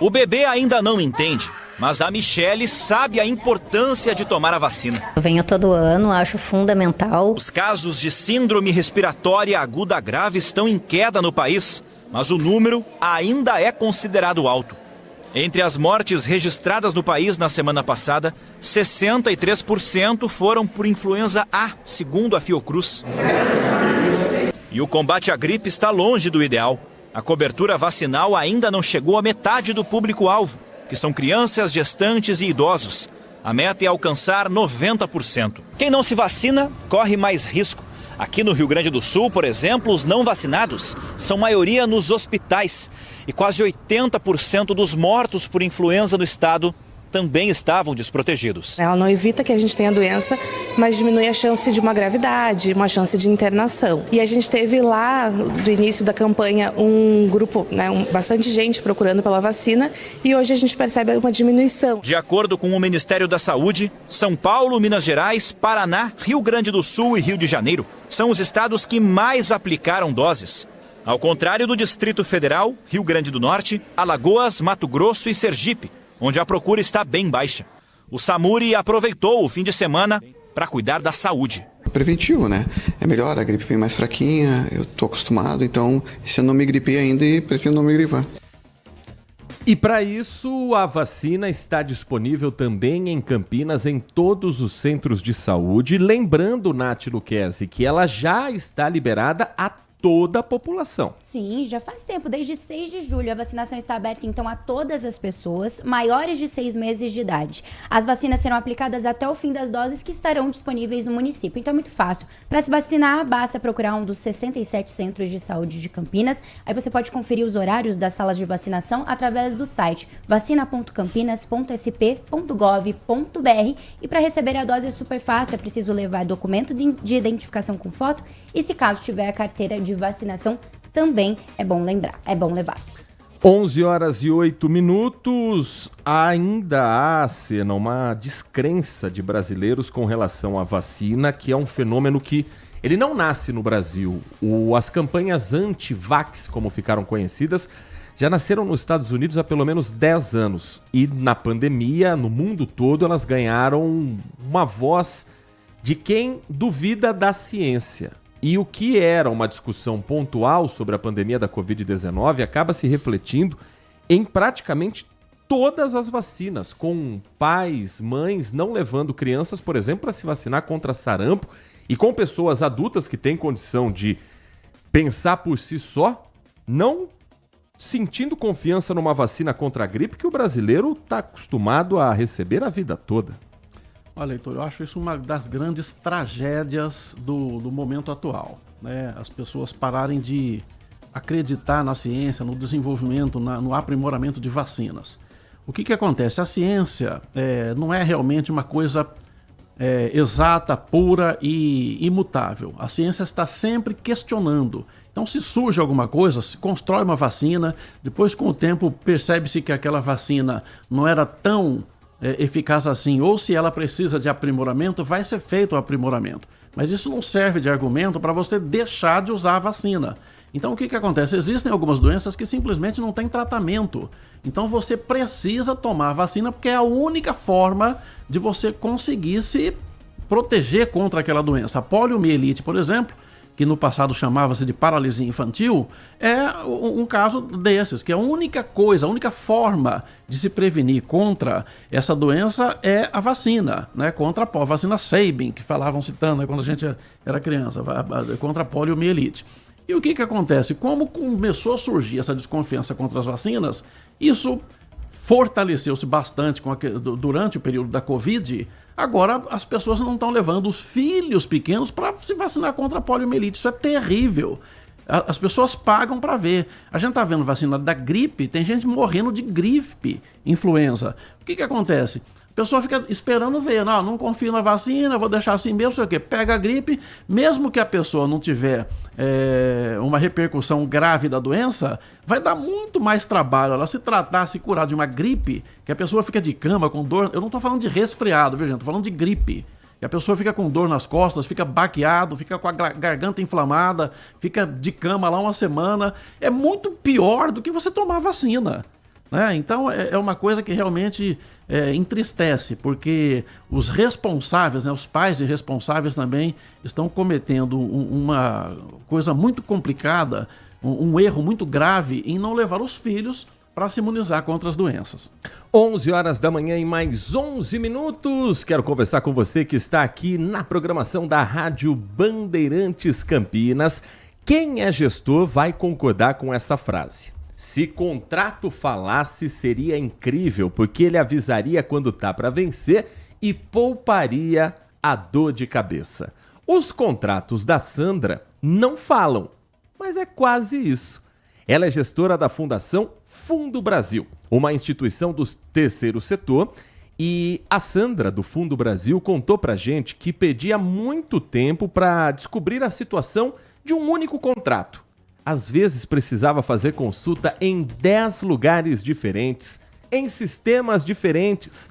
[SPEAKER 1] O bebê ainda não entende, mas a Michele sabe a importância de tomar a vacina.
[SPEAKER 22] Eu venho todo ano, acho fundamental.
[SPEAKER 1] Os casos de síndrome respiratória aguda grave estão em queda no país, mas o número ainda é considerado alto. Entre as mortes registradas no país na semana passada, 63% foram por influenza A, segundo a Fiocruz. E o combate à gripe está longe do ideal. A cobertura vacinal ainda não chegou à metade do público-alvo, que são crianças, gestantes e idosos. A meta é alcançar 90%. Quem não se vacina corre mais risco. Aqui no Rio Grande do Sul, por exemplo, os não vacinados são maioria nos hospitais. E quase 80% dos mortos por influenza no estado também estavam desprotegidos.
[SPEAKER 23] Ela não evita que a gente tenha doença, mas diminui a chance de uma gravidade, uma chance de internação. E a gente teve lá, do início da campanha, um grupo, bastante gente procurando pela vacina, e hoje a gente percebe uma diminuição.
[SPEAKER 1] De acordo com o Ministério da Saúde, São Paulo, Minas Gerais, Paraná, Rio Grande do Sul e Rio de Janeiro são os estados que mais aplicaram doses. Ao contrário do Distrito Federal, Rio Grande do Norte, Alagoas, Mato Grosso e Sergipe, onde a procura está bem baixa. O SAMURI aproveitou o fim de semana para cuidar da saúde.
[SPEAKER 24] Preventivo, né? É melhor, a gripe vem mais fraquinha, eu tô acostumado, então esse ano não me gripei ainda e pretendo não me gripar.
[SPEAKER 6] E para isso, a vacina está disponível também em Campinas, em todos os centros de saúde. Lembrando, Nath Luquezzi, que ela já está liberada a toda a população.
[SPEAKER 9] Sim, já faz tempo, desde 6 de julho a vacinação está aberta então a todas as pessoas maiores de 6 meses de idade. As vacinas serão aplicadas até o fim das doses que estarão disponíveis no município, então é muito fácil. Para se vacinar, basta procurar um dos 67 centros de saúde de Campinas. Aí você pode conferir os horários das salas de vacinação através do site vacina.campinas.sp.gov.br. E para receber a dose é super fácil, é preciso levar documento de identificação com foto e, se caso tiver a carteira de vacinação, também é bom levar.
[SPEAKER 6] 11h08. Ainda há, Sena, uma descrença de brasileiros com relação à vacina, que é um fenômeno que ele não nasce no Brasil. As campanhas anti-vax, como ficaram conhecidas, já nasceram nos Estados Unidos há pelo menos 10 anos. E na pandemia, no mundo todo, elas ganharam uma voz de quem duvida da ciência. E o que era uma discussão pontual sobre a pandemia da Covid-19 acaba se refletindo em praticamente todas as vacinas, com pais, mães não levando crianças, por exemplo, para se vacinar contra sarampo, e com pessoas adultas que têm condição de pensar por si só, não sentindo confiança numa vacina contra a gripe que o brasileiro está acostumado a receber a vida toda.
[SPEAKER 21] Olha, Heitor, eu acho isso uma das grandes tragédias do momento atual, né? As pessoas pararem de acreditar na ciência, no desenvolvimento, no aprimoramento de vacinas. O que acontece? A ciência não é realmente uma coisa exata, pura e imutável. A ciência está sempre questionando. Então, se surge alguma coisa, se constrói uma vacina, depois com o tempo percebe-se que aquela vacina não era tão eficaz assim, ou se ela precisa de aprimoramento, vai ser feito o aprimoramento. Mas isso não serve de argumento para você deixar de usar a vacina. Então o que acontece? Existem algumas doenças que simplesmente não têm tratamento. Então você precisa tomar a vacina porque é a única forma de você conseguir se proteger contra aquela doença. A poliomielite, por exemplo, que no passado chamava-se de paralisia infantil, é um caso desses, que a única coisa, a única forma de se prevenir contra essa doença é a vacina, né? Contra a vacina Sabin, que falavam citando, né, quando a gente era criança, contra a poliomielite. E o que acontece? Como começou a surgir essa desconfiança contra as vacinas, isso fortaleceu-se bastante durante o período da Covid. Agora as pessoas não estão levando os filhos pequenos para se vacinar contra a poliomielite. Isso é terrível. As pessoas pagam para ver. A gente está vendo vacina da gripe, tem gente morrendo de gripe, influenza. O que acontece? A pessoa fica esperando ver, não confio na vacina, vou deixar assim mesmo, sei o quê. Pega a gripe, mesmo que a pessoa não tiver uma repercussão grave da doença, vai dar muito mais trabalho ela se tratar, se curar de uma gripe, que a pessoa fica de cama com dor. Eu não estou falando de resfriado, viu, gente? Estou falando de gripe. Que a pessoa fica com dor nas costas, fica baqueado, fica com a garganta inflamada, fica de cama lá uma semana. É muito pior do que você tomar vacina. Né? Então é uma coisa que realmente entristece, porque os responsáveis, né, os pais e responsáveis também estão cometendo uma coisa muito complicada, um erro muito grave em não levar os filhos para se imunizar contra as doenças.
[SPEAKER 6] 11h da manhã e mais 11 minutos. Quero conversar com você que está aqui na programação da Rádio Bandeirantes Campinas. Quem é gestor vai concordar com essa frase. Se contrato falasse, seria incrível, porque ele avisaria quando tá para vencer e pouparia a dor de cabeça. Os contratos da Sandra não falam, mas é quase isso. Ela é gestora da Fundação Fundo Brasil, uma instituição do terceiro setor, e a Sandra, do Fundo Brasil, contou pra gente que pedia muito tempo para descobrir a situação de um único contrato. Às vezes precisava fazer consulta em 10 lugares diferentes, em sistemas diferentes.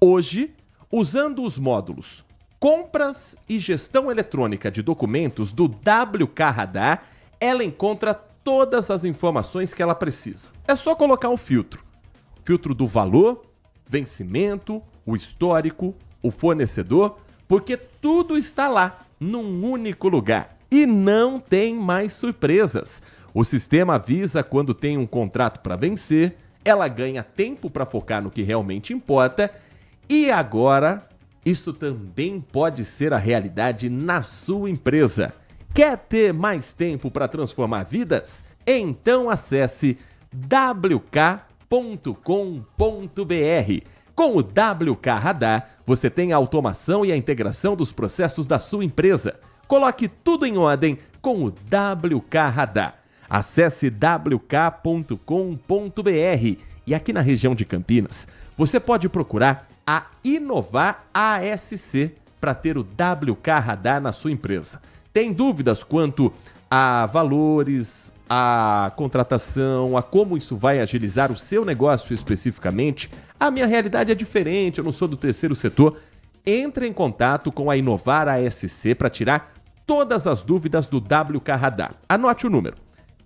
[SPEAKER 6] Hoje, usando os módulos Compras e Gestão Eletrônica de Documentos do WK Radar, ela encontra todas as informações que ela precisa. É só colocar um filtro. Filtro do valor, vencimento, o histórico, o fornecedor, porque tudo está lá, num único lugar. E não tem mais surpresas. O sistema avisa quando tem um contrato para vencer, ela ganha tempo para focar no que realmente importa e agora isso também pode ser a realidade na sua empresa. Quer ter mais tempo para transformar vidas? Então acesse wk.com.br. Com o WK Radar, você tem a automação e a integração dos processos da sua empresa. Coloque tudo em ordem com o WK Radar. Acesse wk.com.br e aqui na região de Campinas, você pode procurar a Inovar ASC para ter o WK Radar na sua empresa. Tem dúvidas quanto a valores, a contratação, a como isso vai agilizar o seu negócio especificamente? A minha realidade é diferente, eu não sou do terceiro setor. Entre em contato com a Inovar ASC para tirar todas as dúvidas do WK Radar. Anote o número: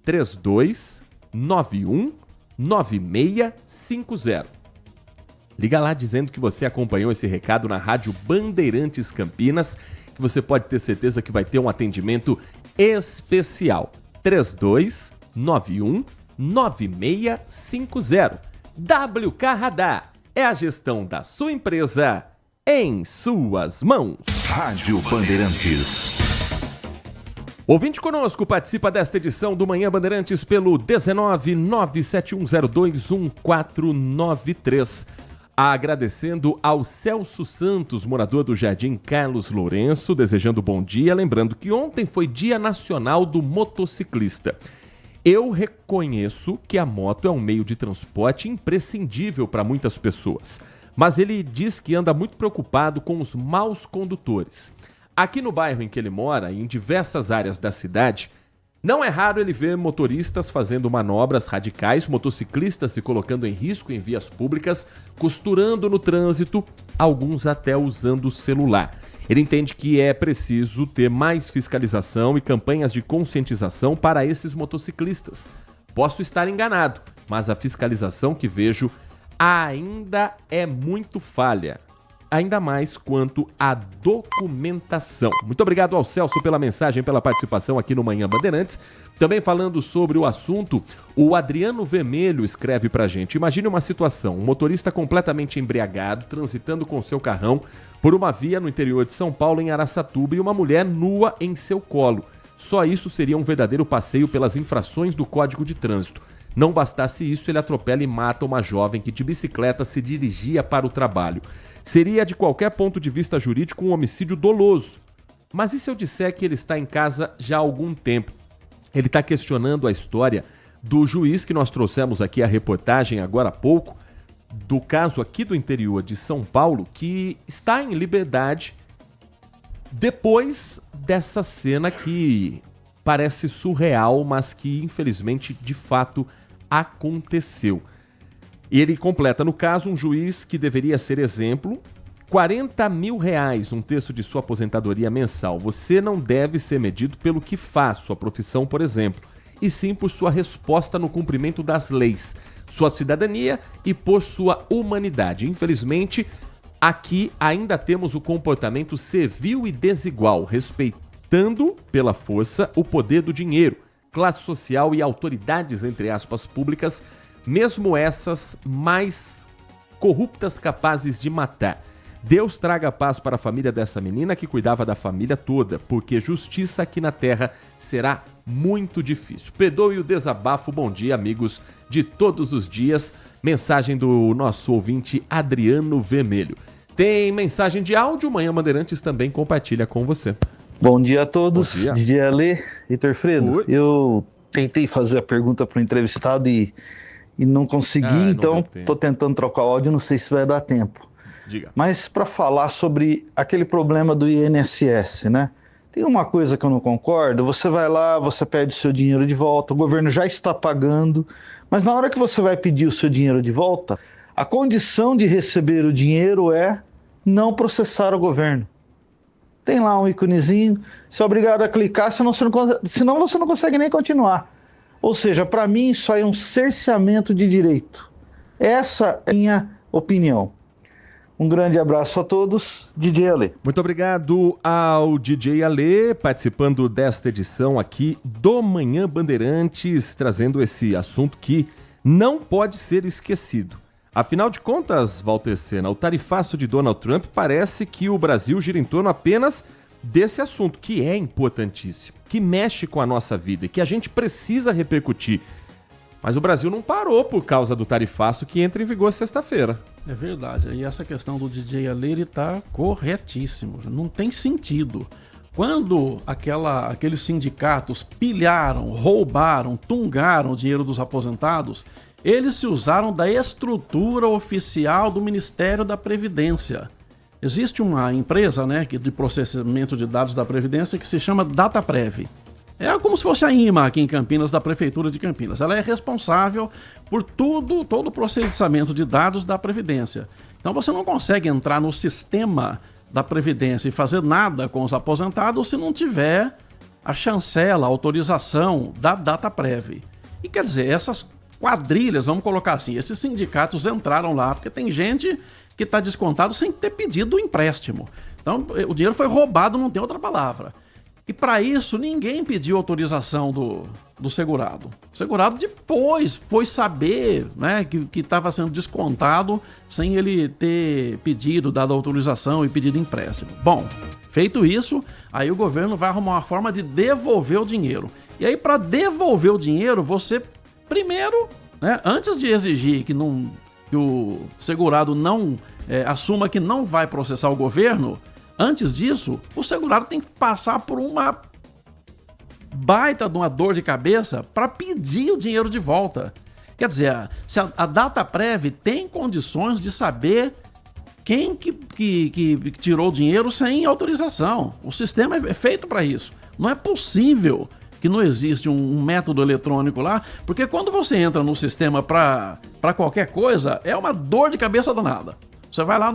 [SPEAKER 6] 3291-9650. Liga lá dizendo que você acompanhou esse recado na Rádio Bandeirantes Campinas, que você pode ter certeza que vai ter um atendimento especial. 3291-9650. WK Radar é a gestão da sua empresa em suas mãos.
[SPEAKER 10] Rádio Bandeirantes.
[SPEAKER 6] Ouvinte conosco, participa desta edição do Manhã Bandeirantes pelo 19971021493. Agradecendo ao Celso Santos, morador do Jardim Carlos Lourenço, desejando bom dia. Lembrando que ontem foi Dia Nacional do Motociclista. Eu reconheço que a moto é um meio de transporte imprescindível para muitas pessoas, mas ele diz que anda muito preocupado com os maus condutores. Aqui no bairro em que ele mora e em diversas áreas da cidade, não é raro ele ver motoristas fazendo manobras radicais, motociclistas se colocando em risco em vias públicas, costurando no trânsito, alguns até usando o celular. Ele entende que é preciso ter mais fiscalização e campanhas de conscientização para esses motociclistas. Posso estar enganado, mas a fiscalização que vejo ainda é muito falha. Ainda mais quanto à documentação. Muito obrigado ao Celso pela mensagem, pela participação aqui no Manhã Bandeirantes. Também falando sobre o assunto, o Adriano Vermelho escreve pra gente. Imagine uma situação, um motorista completamente embriagado, transitando com seu carrão por uma via no interior de São Paulo, em Araçatuba, e uma mulher nua em seu colo. Só isso seria um verdadeiro passeio pelas infrações do Código de Trânsito. Não bastasse isso, ele atropela e mata uma jovem que de bicicleta se dirigia para o trabalho. Seria, de qualquer ponto de vista jurídico, um homicídio doloso. Mas e se eu disser que ele está em casa já há algum tempo? Ele está questionando a história do juiz que nós trouxemos aqui a reportagem agora há pouco, do caso aqui do interior de São Paulo, que está em liberdade depois dessa cena que parece surreal, mas que infelizmente de fato aconteceu. Ele completa, no caso, um juiz que deveria ser exemplo, R$40 mil, um terço de sua aposentadoria mensal. Você não deve ser medido pelo que faz, sua profissão, por exemplo, e sim por sua resposta no cumprimento das leis, sua cidadania e por sua humanidade. Infelizmente, aqui ainda temos o comportamento servil e desigual, respeitando pela força o poder do dinheiro, classe social e autoridades, entre aspas, públicas, mesmo essas mais corruptas, capazes de matar. Deus traga paz para a família dessa menina que cuidava da família toda, porque justiça aqui na terra será muito difícil. Perdoe o desabafo. Bom dia, amigos de todos os dias. Mensagem do nosso ouvinte Adriano Vermelho. Tem mensagem de áudio, Manhã Bandeirantes também compartilha com você.
[SPEAKER 2] Bom dia a todos, DJ Ale e Torfredo. Eu tentei fazer a pergunta para o entrevistado e não consegui, então estou tentando trocar o áudio, não sei se vai dar tempo.
[SPEAKER 6] Diga.
[SPEAKER 2] Mas para falar sobre aquele problema do INSS, né? Tem uma coisa que eu não concordo, você vai lá, você pede o seu dinheiro de volta, o governo já está pagando, mas na hora que você vai pedir o seu dinheiro de volta, a condição de receber o dinheiro é não processar o governo. Tem lá um íconezinho, você é obrigado a clicar, senão você não consegue nem continuar. Ou seja, para mim isso aí é um cerceamento de direito. Essa é a minha opinião. Um grande abraço a todos, DJ Ale.
[SPEAKER 6] Muito obrigado ao DJ Ale, participando desta edição aqui do Manhã Bandeirantes, trazendo esse assunto que não pode ser esquecido. Afinal de contas, Walter Sena, o tarifaço de Donald Trump parece que o Brasil gira em torno apenas desse assunto, que é importantíssimo, que mexe com a nossa vida e que a gente precisa repercutir. Mas o Brasil não parou por causa do tarifaço que entra em vigor sexta-feira.
[SPEAKER 21] É verdade. E essa questão do DJ Aleira está corretíssimo. Não tem sentido. Quando aqueles sindicatos pilharam, roubaram, tungaram o dinheiro dos aposentados, eles se usaram da estrutura oficial do Ministério da Previdência. Existe uma empresa, né, de processamento de dados da Previdência que se chama Dataprev. É como se fosse a IMA aqui em Campinas, da Prefeitura de Campinas. Ela é responsável por todo o processamento de dados da Previdência. Então você não consegue entrar no sistema da Previdência e fazer nada com os aposentados se não tiver a chancela, a autorização da Dataprev. E quer dizer, essas quadrilhas, vamos colocar assim, esses sindicatos entraram lá, porque tem gente que está descontado sem ter pedido o empréstimo. Então o dinheiro foi roubado, não tem outra palavra. E para isso, ninguém pediu autorização do segurado. O segurado depois foi saber, né, que estava sendo descontado sem ele ter pedido, dado autorização e pedido empréstimo. Bom, feito isso, aí o governo vai arrumar uma forma de devolver o dinheiro. E aí, para devolver o dinheiro, você primeiro, né, antes de exigir que o segurado não assuma que não vai processar o governo, antes disso, o segurado tem que passar por uma baita de uma dor de cabeça para pedir o dinheiro de volta. Quer dizer, se a Dataprev tem condições de saber quem que tirou o dinheiro sem autorização. O sistema é feito para isso. Não é possível que não existe um método eletrônico lá, porque quando você entra no sistema para qualquer coisa, é uma dor de cabeça danada. Você vai lá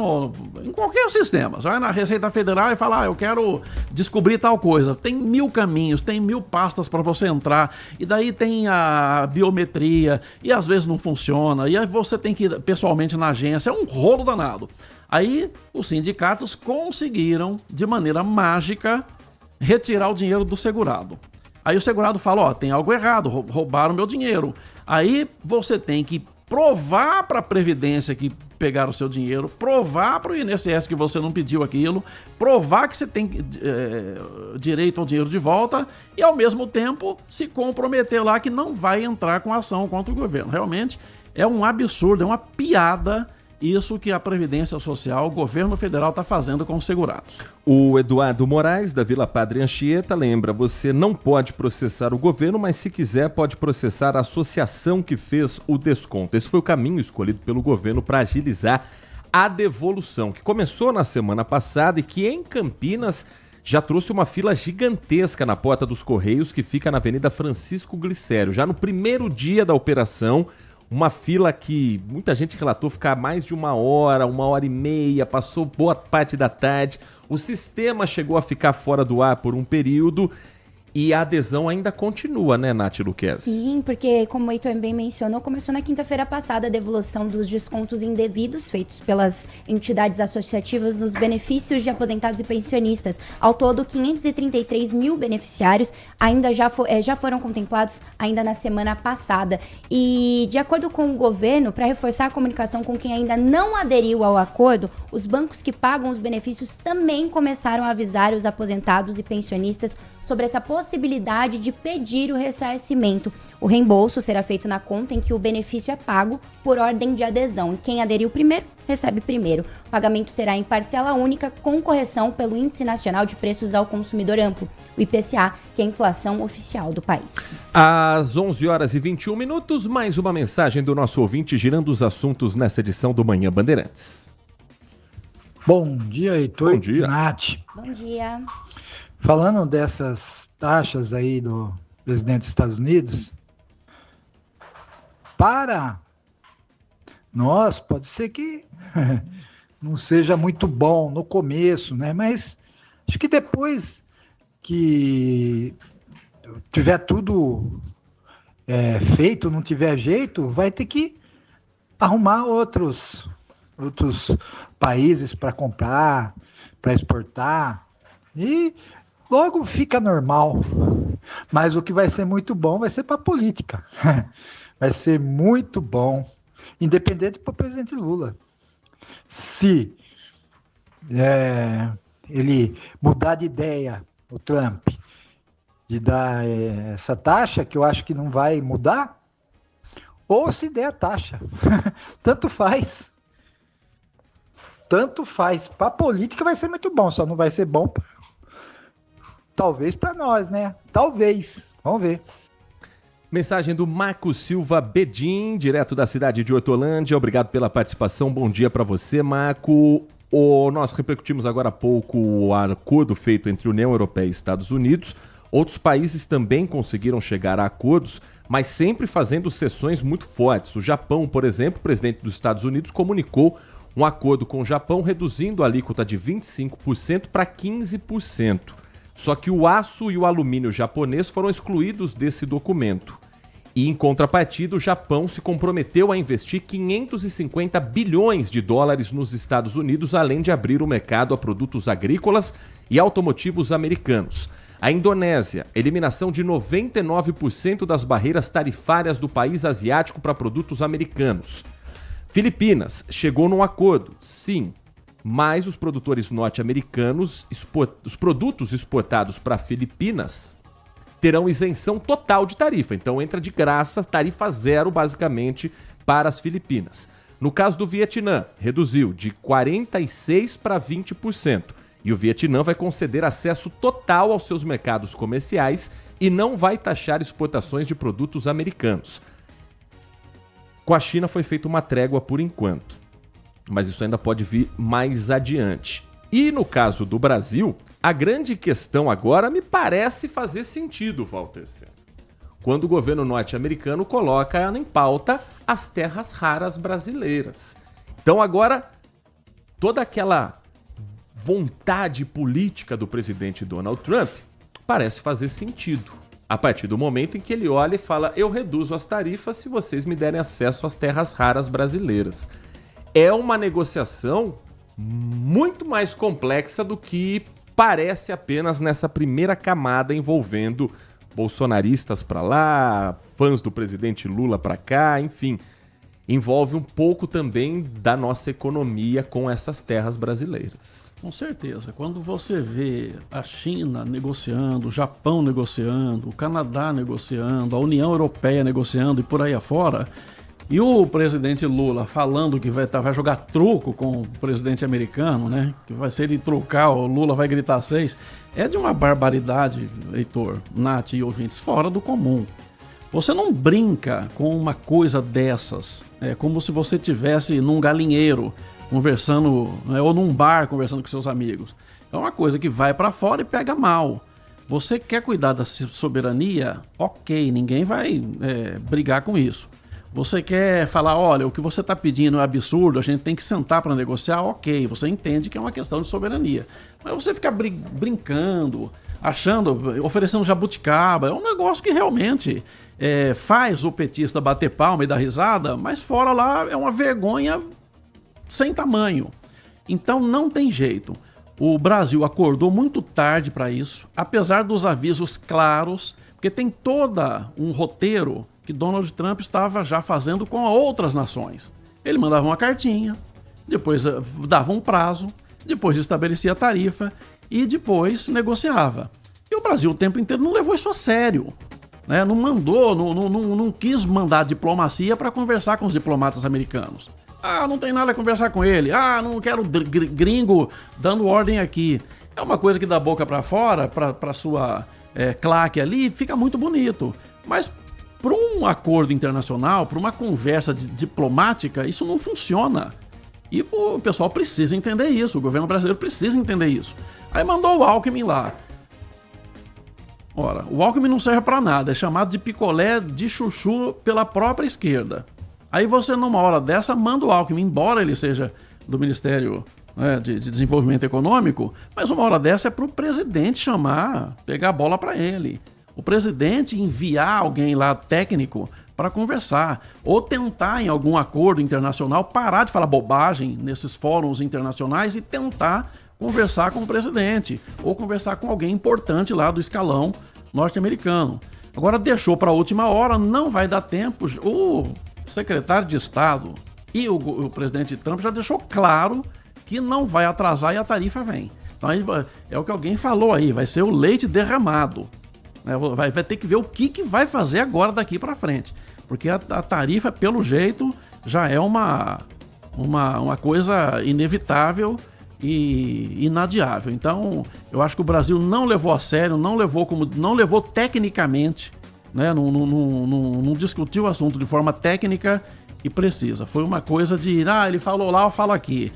[SPEAKER 21] em qualquer sistema, você vai na Receita Federal e fala, eu quero descobrir tal coisa. Tem 1000 caminhos, tem 1000 pastas para você entrar, e daí tem a biometria, e às vezes não funciona, e aí você tem que ir pessoalmente na agência, é um rolo danado. Aí os sindicatos conseguiram, de maneira mágica, retirar o dinheiro do segurado. Aí o segurado fala, tem algo errado, roubaram meu dinheiro. Aí você tem que provar para a Previdência que pegaram o seu dinheiro, provar para o INSS que você não pediu aquilo, provar que você tem direito ao dinheiro de volta e, ao mesmo tempo, se comprometer lá que não vai entrar com ação contra o governo. Realmente é um absurdo, é uma piada isso que a Previdência Social, o governo federal, está fazendo com os segurados.
[SPEAKER 6] O Eduardo Moraes, da Vila Padre Anchieta, lembra, você não pode processar o governo, mas se quiser pode processar a associação que fez o desconto. Esse foi o caminho escolhido pelo governo para agilizar a devolução, que começou na semana passada e que em Campinas já trouxe uma fila gigantesca na porta dos Correios, que fica na Avenida Francisco Glicério. Já no primeiro dia da operação, uma fila que muita gente relatou ficar mais de 1h, 1h30, passou boa parte da tarde. O sistema chegou a ficar fora do ar por um período e a adesão ainda continua, né, Nath Luquezzi?
[SPEAKER 9] Sim, porque, como o Heitor bem mencionou, começou na quinta-feira passada a devolução dos descontos indevidos feitos pelas entidades associativas nos benefícios de aposentados e pensionistas. Ao todo, 533 mil beneficiários ainda já foram contemplados ainda na semana passada. E, de acordo com o governo, para reforçar a comunicação com quem ainda não aderiu ao acordo, os bancos que pagam os benefícios também começaram a avisar os aposentados e pensionistas sobre essa possibilidade de pedir o ressarcimento. O reembolso será feito na conta em que o benefício é pago por ordem de adesão. E quem aderiu primeiro, recebe primeiro. O pagamento será em parcela única, com correção pelo Índice Nacional de Preços ao Consumidor Amplo, o IPCA, que é a inflação oficial do país.
[SPEAKER 6] Às 11h21, mais uma mensagem do nosso ouvinte girando os assuntos nessa edição do Manhã Bandeirantes.
[SPEAKER 5] Bom dia, Heitor.
[SPEAKER 6] Bom dia.
[SPEAKER 5] Nath.
[SPEAKER 9] Bom dia.
[SPEAKER 5] Falando dessas taxas aí do presidente dos Estados Unidos, para nós pode ser que não seja muito bom no começo, né? Mas acho que depois que tiver tudo feito, não tiver jeito, vai ter que arrumar outros países para comprar, para exportar, e logo fica normal. Mas o que vai ser muito bom vai ser para a política. vai ser muito bom, independente para o presidente Lula. Se ele mudar de ideia, o Trump, de dar essa taxa, que eu acho que não vai mudar, ou se der a taxa. Tanto faz. Tanto faz. Para a política vai ser muito bom, só não vai ser bom talvez para nós, né? Talvez. Vamos ver.
[SPEAKER 6] Mensagem do Marco Silva Bedin, direto da cidade de Hortolândia. Obrigado pela participação. Bom dia para você, Marco. Nós repercutimos agora há pouco o acordo feito entre União Europeia e Estados Unidos. Outros países também conseguiram chegar a acordos, mas sempre fazendo cessões muito fortes. O Japão, por exemplo, o presidente dos Estados Unidos comunicou um acordo com o Japão reduzindo a alíquota de 25% para 15%. Só que o aço e o alumínio japonês foram excluídos desse documento. E, em contrapartida, o Japão se comprometeu a investir 550 bilhões de dólares nos Estados Unidos, além de abrir o mercado a produtos agrícolas e automotivos americanos. A Indonésia, eliminação de 99% das barreiras tarifárias do país asiático para produtos americanos. Filipinas, chegou num acordo, sim, mas os produtores norte-americanos, os produtos exportados para Filipinas, terão isenção total de tarifa. Então entra de graça, tarifa zero, basicamente, para as Filipinas. No caso do Vietnã, reduziu de 46% para 20%. E o Vietnã vai conceder acesso total aos seus mercados comerciais e não vai taxar exportações de produtos americanos. Com a China foi feita uma trégua por enquanto, mas isso ainda pode vir mais adiante. E no caso do Brasil, a grande questão agora me parece fazer sentido, Walter Sena, quando o governo norte-americano coloca em pauta as terras raras brasileiras. Então agora, toda aquela vontade política do presidente Donald Trump parece fazer sentido, a partir do momento em que ele olha e fala: eu reduzo as tarifas se vocês me derem acesso às terras raras brasileiras. É uma negociação muito mais complexa do que parece apenas nessa primeira camada, envolvendo bolsonaristas para lá, fãs do presidente Lula para cá, enfim. Envolve um pouco também da nossa economia com essas terras brasileiras.
[SPEAKER 21] Com certeza. Quando você vê a China negociando, o Japão negociando, o Canadá negociando, a União Europeia negociando e por aí afora, e o presidente Lula falando que vai jogar truco com o presidente americano, né? Que vai ser de trucar, o Lula vai gritar 6. É de uma barbaridade, Heitor, Nath e ouvintes, fora do comum. Você não brinca com uma coisa dessas. É como se você estivesse num galinheiro conversando, né, ou num bar conversando com seus amigos. É uma coisa que vai para fora e pega mal. Você quer cuidar da soberania? Ok, ninguém vai brigar com isso. Você quer falar, olha, o que você está pedindo é absurdo, a gente tem que sentar para negociar? Ok, você entende que é uma questão de soberania. Mas você ficar brincando, oferecendo jabuticaba, é um negócio que realmente faz o petista bater palma e dar risada, mas fora lá é uma vergonha sem tamanho. Então não tem jeito. O Brasil acordou muito tarde para isso, apesar dos avisos claros, porque tem toda um roteiro que Donald Trump estava já fazendo com outras nações. Ele mandava uma cartinha, depois dava um prazo, depois estabelecia a tarifa e depois negociava. E o Brasil o tempo inteiro não levou isso a sério, né? Não mandou, não quis mandar diplomacia para conversar com os diplomatas americanos. Ah, não tem nada a conversar com ele. Ah, não quero gringo dando ordem aqui. É uma coisa que da boca para fora, para sua claque ali, fica muito bonito. Mas para um acordo internacional, para uma conversa diplomática, isso não funciona. E o pessoal precisa entender isso, o governo brasileiro precisa entender isso. Aí mandou o Alckmin lá. Ora, o Alckmin não serve para nada, é chamado de picolé de chuchu pela própria esquerda. Aí você, numa hora dessa, manda o Alckmin, embora ele seja do Ministério, né, de Desenvolvimento Econômico, mas uma hora dessa é para o presidente chamar, pegar a bola para ele. O presidente enviar alguém lá técnico para conversar, ou tentar em algum acordo internacional parar de falar bobagem nesses fóruns internacionais e tentar conversar com o presidente, ou conversar com alguém importante lá do escalão norte-americano. Agora deixou para a última hora, não vai dar tempo. O secretário de Estado e o presidente Trump já deixou claro que não vai atrasar e a tarifa vem. Então é o que alguém falou aí, vai ser o leite derramado. Vai ter que ver o que vai fazer agora daqui para frente. Porque a tarifa, pelo jeito, já é uma coisa inevitável e inadiável. Então, eu acho que o Brasil não levou a sério, não levou tecnicamente, né? Não discutiu o assunto de forma técnica e precisa. Foi uma coisa de, ele falou lá, eu falo aqui.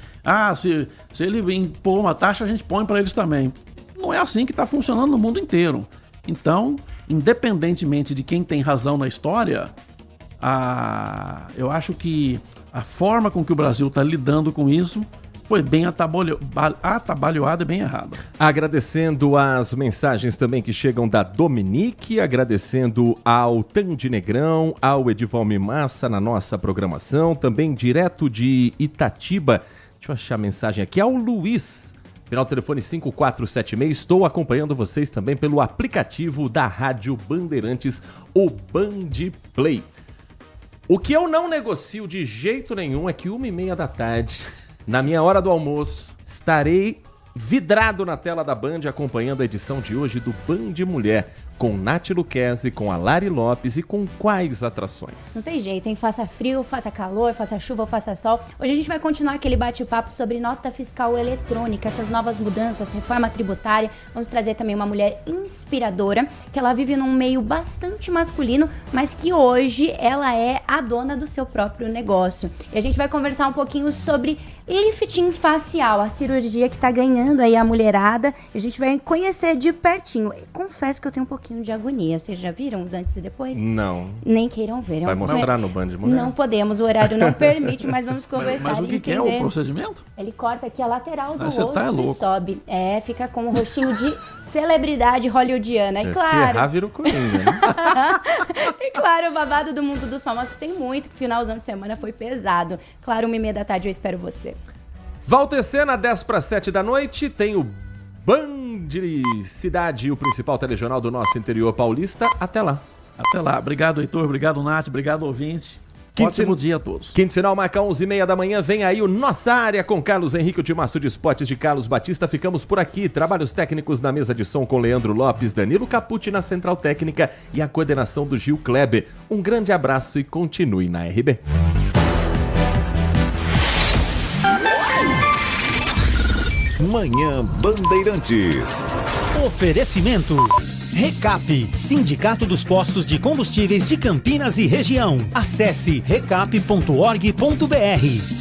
[SPEAKER 21] Se ele impor uma taxa, a gente põe para eles também. Não é assim que está funcionando no mundo inteiro. Então, independentemente de quem tem razão na história, eu acho que a forma com que o Brasil está lidando com isso foi bem atabalhoada e bem errada.
[SPEAKER 6] Agradecendo as mensagens também que chegam da Dominique, agradecendo ao Tandy Negrão, ao Edivalme Massa na nossa programação, também direto de Itatiba, deixa eu achar a mensagem aqui, ao Luiz, final do telefone 5476, estou acompanhando vocês também pelo aplicativo da Rádio Bandeirantes, o Band Play. O que eu não negocio de jeito nenhum é que 1h30 da tarde, na minha hora do almoço, estarei vidrado na tela da Band acompanhando a edição de hoje do Band Mulher, com Nath Luquezzi, com a Lari Lopes e com quais atrações?
[SPEAKER 9] Não tem jeito, hein? Faça frio, faça calor, faça chuva ou faça sol. Hoje a gente vai continuar aquele bate-papo sobre nota fiscal eletrônica, essas novas mudanças, reforma tributária. Vamos trazer também uma mulher inspiradora, que ela vive num meio bastante masculino, mas que hoje ela é a dona do seu próprio negócio. E a gente vai conversar um pouquinho sobre lifting facial, a cirurgia que tá ganhando aí a mulherada. A gente vai conhecer de pertinho. Confesso que eu tenho um pouquinho de agonia. Vocês já viram os antes e depois?
[SPEAKER 6] Não.
[SPEAKER 9] Nem queiram ver.
[SPEAKER 6] Vai mostrar no Band Mulher?
[SPEAKER 9] Não podemos, o horário não permite, mas vamos conversar.
[SPEAKER 21] Mas o que é o procedimento?
[SPEAKER 9] Ele corta aqui a lateral do
[SPEAKER 21] você
[SPEAKER 9] rosto
[SPEAKER 21] tá louco.
[SPEAKER 9] e sobe. Fica com um rostinho de celebridade hollywoodiana. E claro...
[SPEAKER 6] Se errar, vira o Coringa, né?
[SPEAKER 9] E claro, o babado do mundo dos famosos tem muito, que finalzão de semana foi pesado. Claro, 1h30 da tarde eu espero você.
[SPEAKER 6] Valtecena, 6:50 da noite, tem o Band Cidade, o principal telejornal do nosso interior paulista. Até lá.
[SPEAKER 21] Até lá. Obrigado, Heitor. Obrigado, Nath. Obrigado, ouvinte. Ótimo dia a todos.
[SPEAKER 6] Quinto sinal marca 11h30 da manhã. Vem aí o Nossa Área com Carlos Henrique, o timaço de esportes de Carlos Batista. Ficamos por aqui. Trabalhos técnicos na mesa de som com Leandro Lopes, Danilo Capucci na central técnica e a coordenação do Gil Kleber. Um grande abraço e continue na RB.
[SPEAKER 10] Manhã Bandeirantes.
[SPEAKER 7] Oferecimento. Recap, Sindicato dos Postos de Combustíveis de Campinas e Região. Acesse recap.org.br.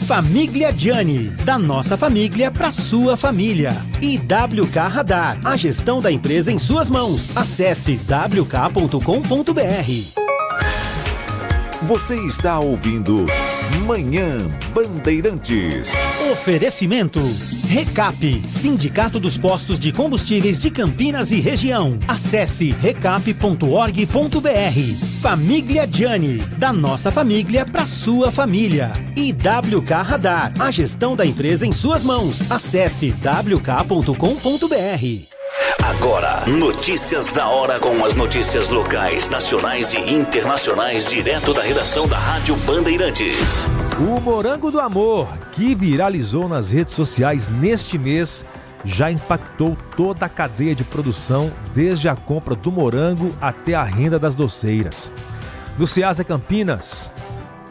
[SPEAKER 7] Família Gianni, da nossa família para sua família. E WK Radar, a gestão da empresa em suas mãos. Acesse wk.com.br.
[SPEAKER 10] Você está ouvindo Manhã Bandeirantes.
[SPEAKER 7] Oferecimento. Recap, Sindicato dos Postos de Combustíveis de Campinas e Região. Acesse recap.org.br. Família Gianni, da nossa família para sua família. E WK Radar, a gestão da empresa em suas mãos. Acesse wk.com.br.
[SPEAKER 3] Agora, notícias da hora com as notícias locais, nacionais e internacionais, direto da redação da Rádio Bandeirantes.
[SPEAKER 4] O Morango do Amor, que viralizou nas redes sociais neste mês, já impactou toda a cadeia de produção, desde a compra do morango até a renda das doceiras. No Ceasa Campinas,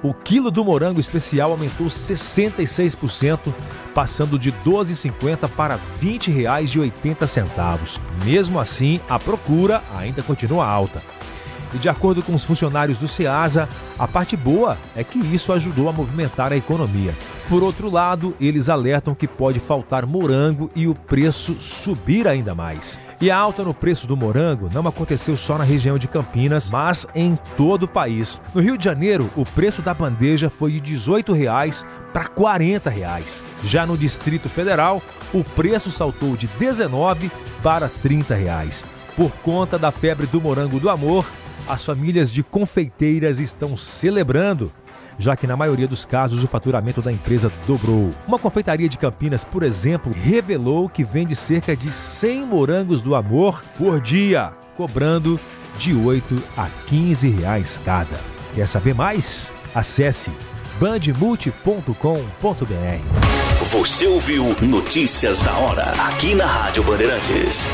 [SPEAKER 4] o quilo do morango especial aumentou 66%, passando de R$ 12,50 para R$ 20,80. Mesmo assim, a procura ainda continua alta. E de acordo com os funcionários do Ceasa, a parte boa é que isso ajudou a movimentar a economia. Por outro lado, eles alertam que pode faltar morango e o preço subir ainda mais. E a alta no preço do morango não aconteceu só na região de Campinas, mas em todo o país. No Rio de Janeiro, o preço da bandeja foi de R$ 18 para R$ 40. Já no Distrito Federal, o preço saltou de R$ 19 para R$ 30. Por conta da febre do Morango do Amor, as famílias de confeiteiras estão celebrando, já que na maioria dos casos o faturamento da empresa dobrou. Uma confeitaria de Campinas, por exemplo, revelou que vende cerca de 100 morangos do amor por dia, cobrando de R$ 8 a R$ 15 cada. Quer saber mais? Acesse bandmulti.com.br.
[SPEAKER 3] Você ouviu Notícias da Hora, aqui na Rádio Bandeirantes.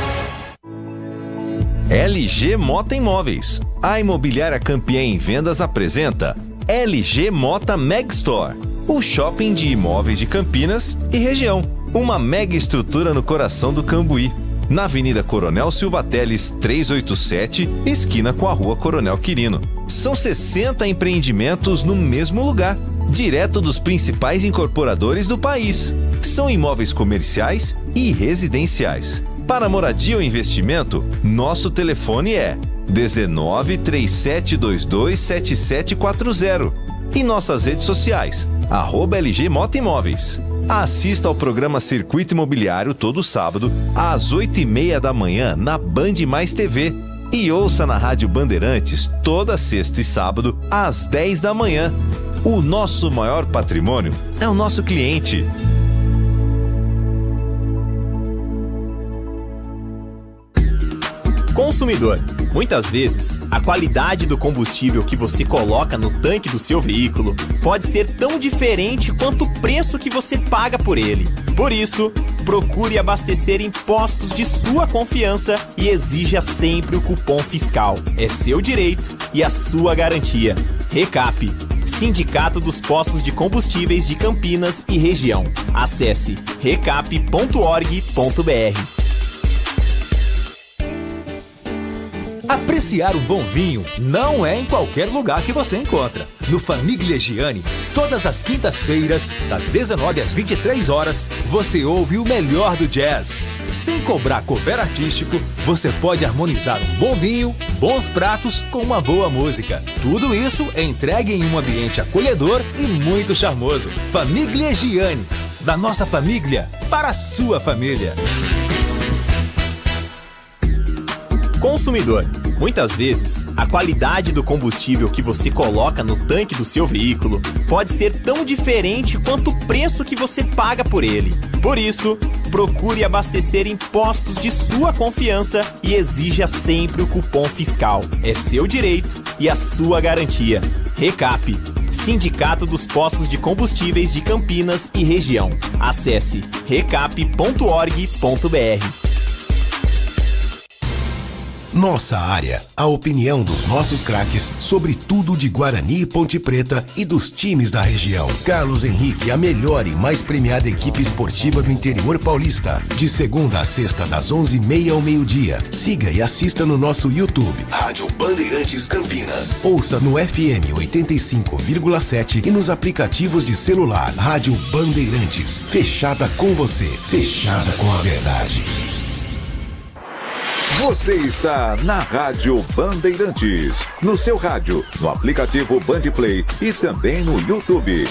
[SPEAKER 8] LG Mota Imóveis. A imobiliária campeã em vendas apresenta LG Mota Meg Store, o shopping de imóveis de Campinas e região. Uma mega estrutura no coração do Cambuí, na Avenida Coronel Silva Teles 387, esquina com a Rua Coronel Quirino. São 60 empreendimentos no mesmo lugar, direto dos principais incorporadores do país. São imóveis comerciais e residenciais. Para moradia ou investimento, nosso telefone é 19 3722 7740 e nossas redes sociais, @LG Mota Imóveis. Assista ao programa Circuito Imobiliário todo sábado, às 8h30 da manhã, na Band Mais TV. E ouça na Rádio Bandeirantes toda sexta e sábado, às 10 da manhã. O nosso maior patrimônio é o nosso cliente.
[SPEAKER 14] Consumidor. Muitas vezes, a qualidade do combustível que você coloca no tanque do seu veículo pode ser tão diferente quanto o preço que você paga por ele. Por isso, procure abastecer em postos de sua confiança e exija sempre o cupom fiscal. É seu direito e a sua garantia. Recap, Sindicato dos Postos de Combustíveis de Campinas e Região. Acesse recap.org.br.
[SPEAKER 11] Apreciar um bom vinho não é em qualquer lugar que você encontra. No Famiglia Gianni, todas as quintas-feiras, das 19 às 23 horas, você ouve o melhor do jazz. Sem cobrar cover artístico, você pode harmonizar um bom vinho, bons pratos com uma boa música. Tudo isso é entregue em um ambiente acolhedor e muito charmoso. Famiglia Gianni, da nossa família para a sua família.
[SPEAKER 14] Consumidor. Muitas vezes, a qualidade do combustível que você coloca no tanque do seu veículo pode ser tão diferente quanto o preço que você paga por ele. Por isso, procure abastecer em postos de sua confiança e exija sempre o cupom fiscal. É seu direito e a sua garantia. Recap, Sindicato dos Postos de Combustíveis de Campinas e Região. Acesse recap.org.br.
[SPEAKER 12] Nossa área, a opinião dos nossos craques sobre tudo de Guarani e Ponte Preta e dos times da região. Carlos Henrique, a melhor e mais premiada equipe esportiva do interior paulista. De segunda a sexta, das 11h30 ao meio-dia. Siga e assista no nosso YouTube, Rádio Bandeirantes Campinas. Ouça no FM 85,7 e nos aplicativos de celular. Rádio Bandeirantes, fechada com você, fechada com a verdade.
[SPEAKER 10] Você está na Rádio Bandeirantes, no seu rádio, no aplicativo Bandplay e também no YouTube.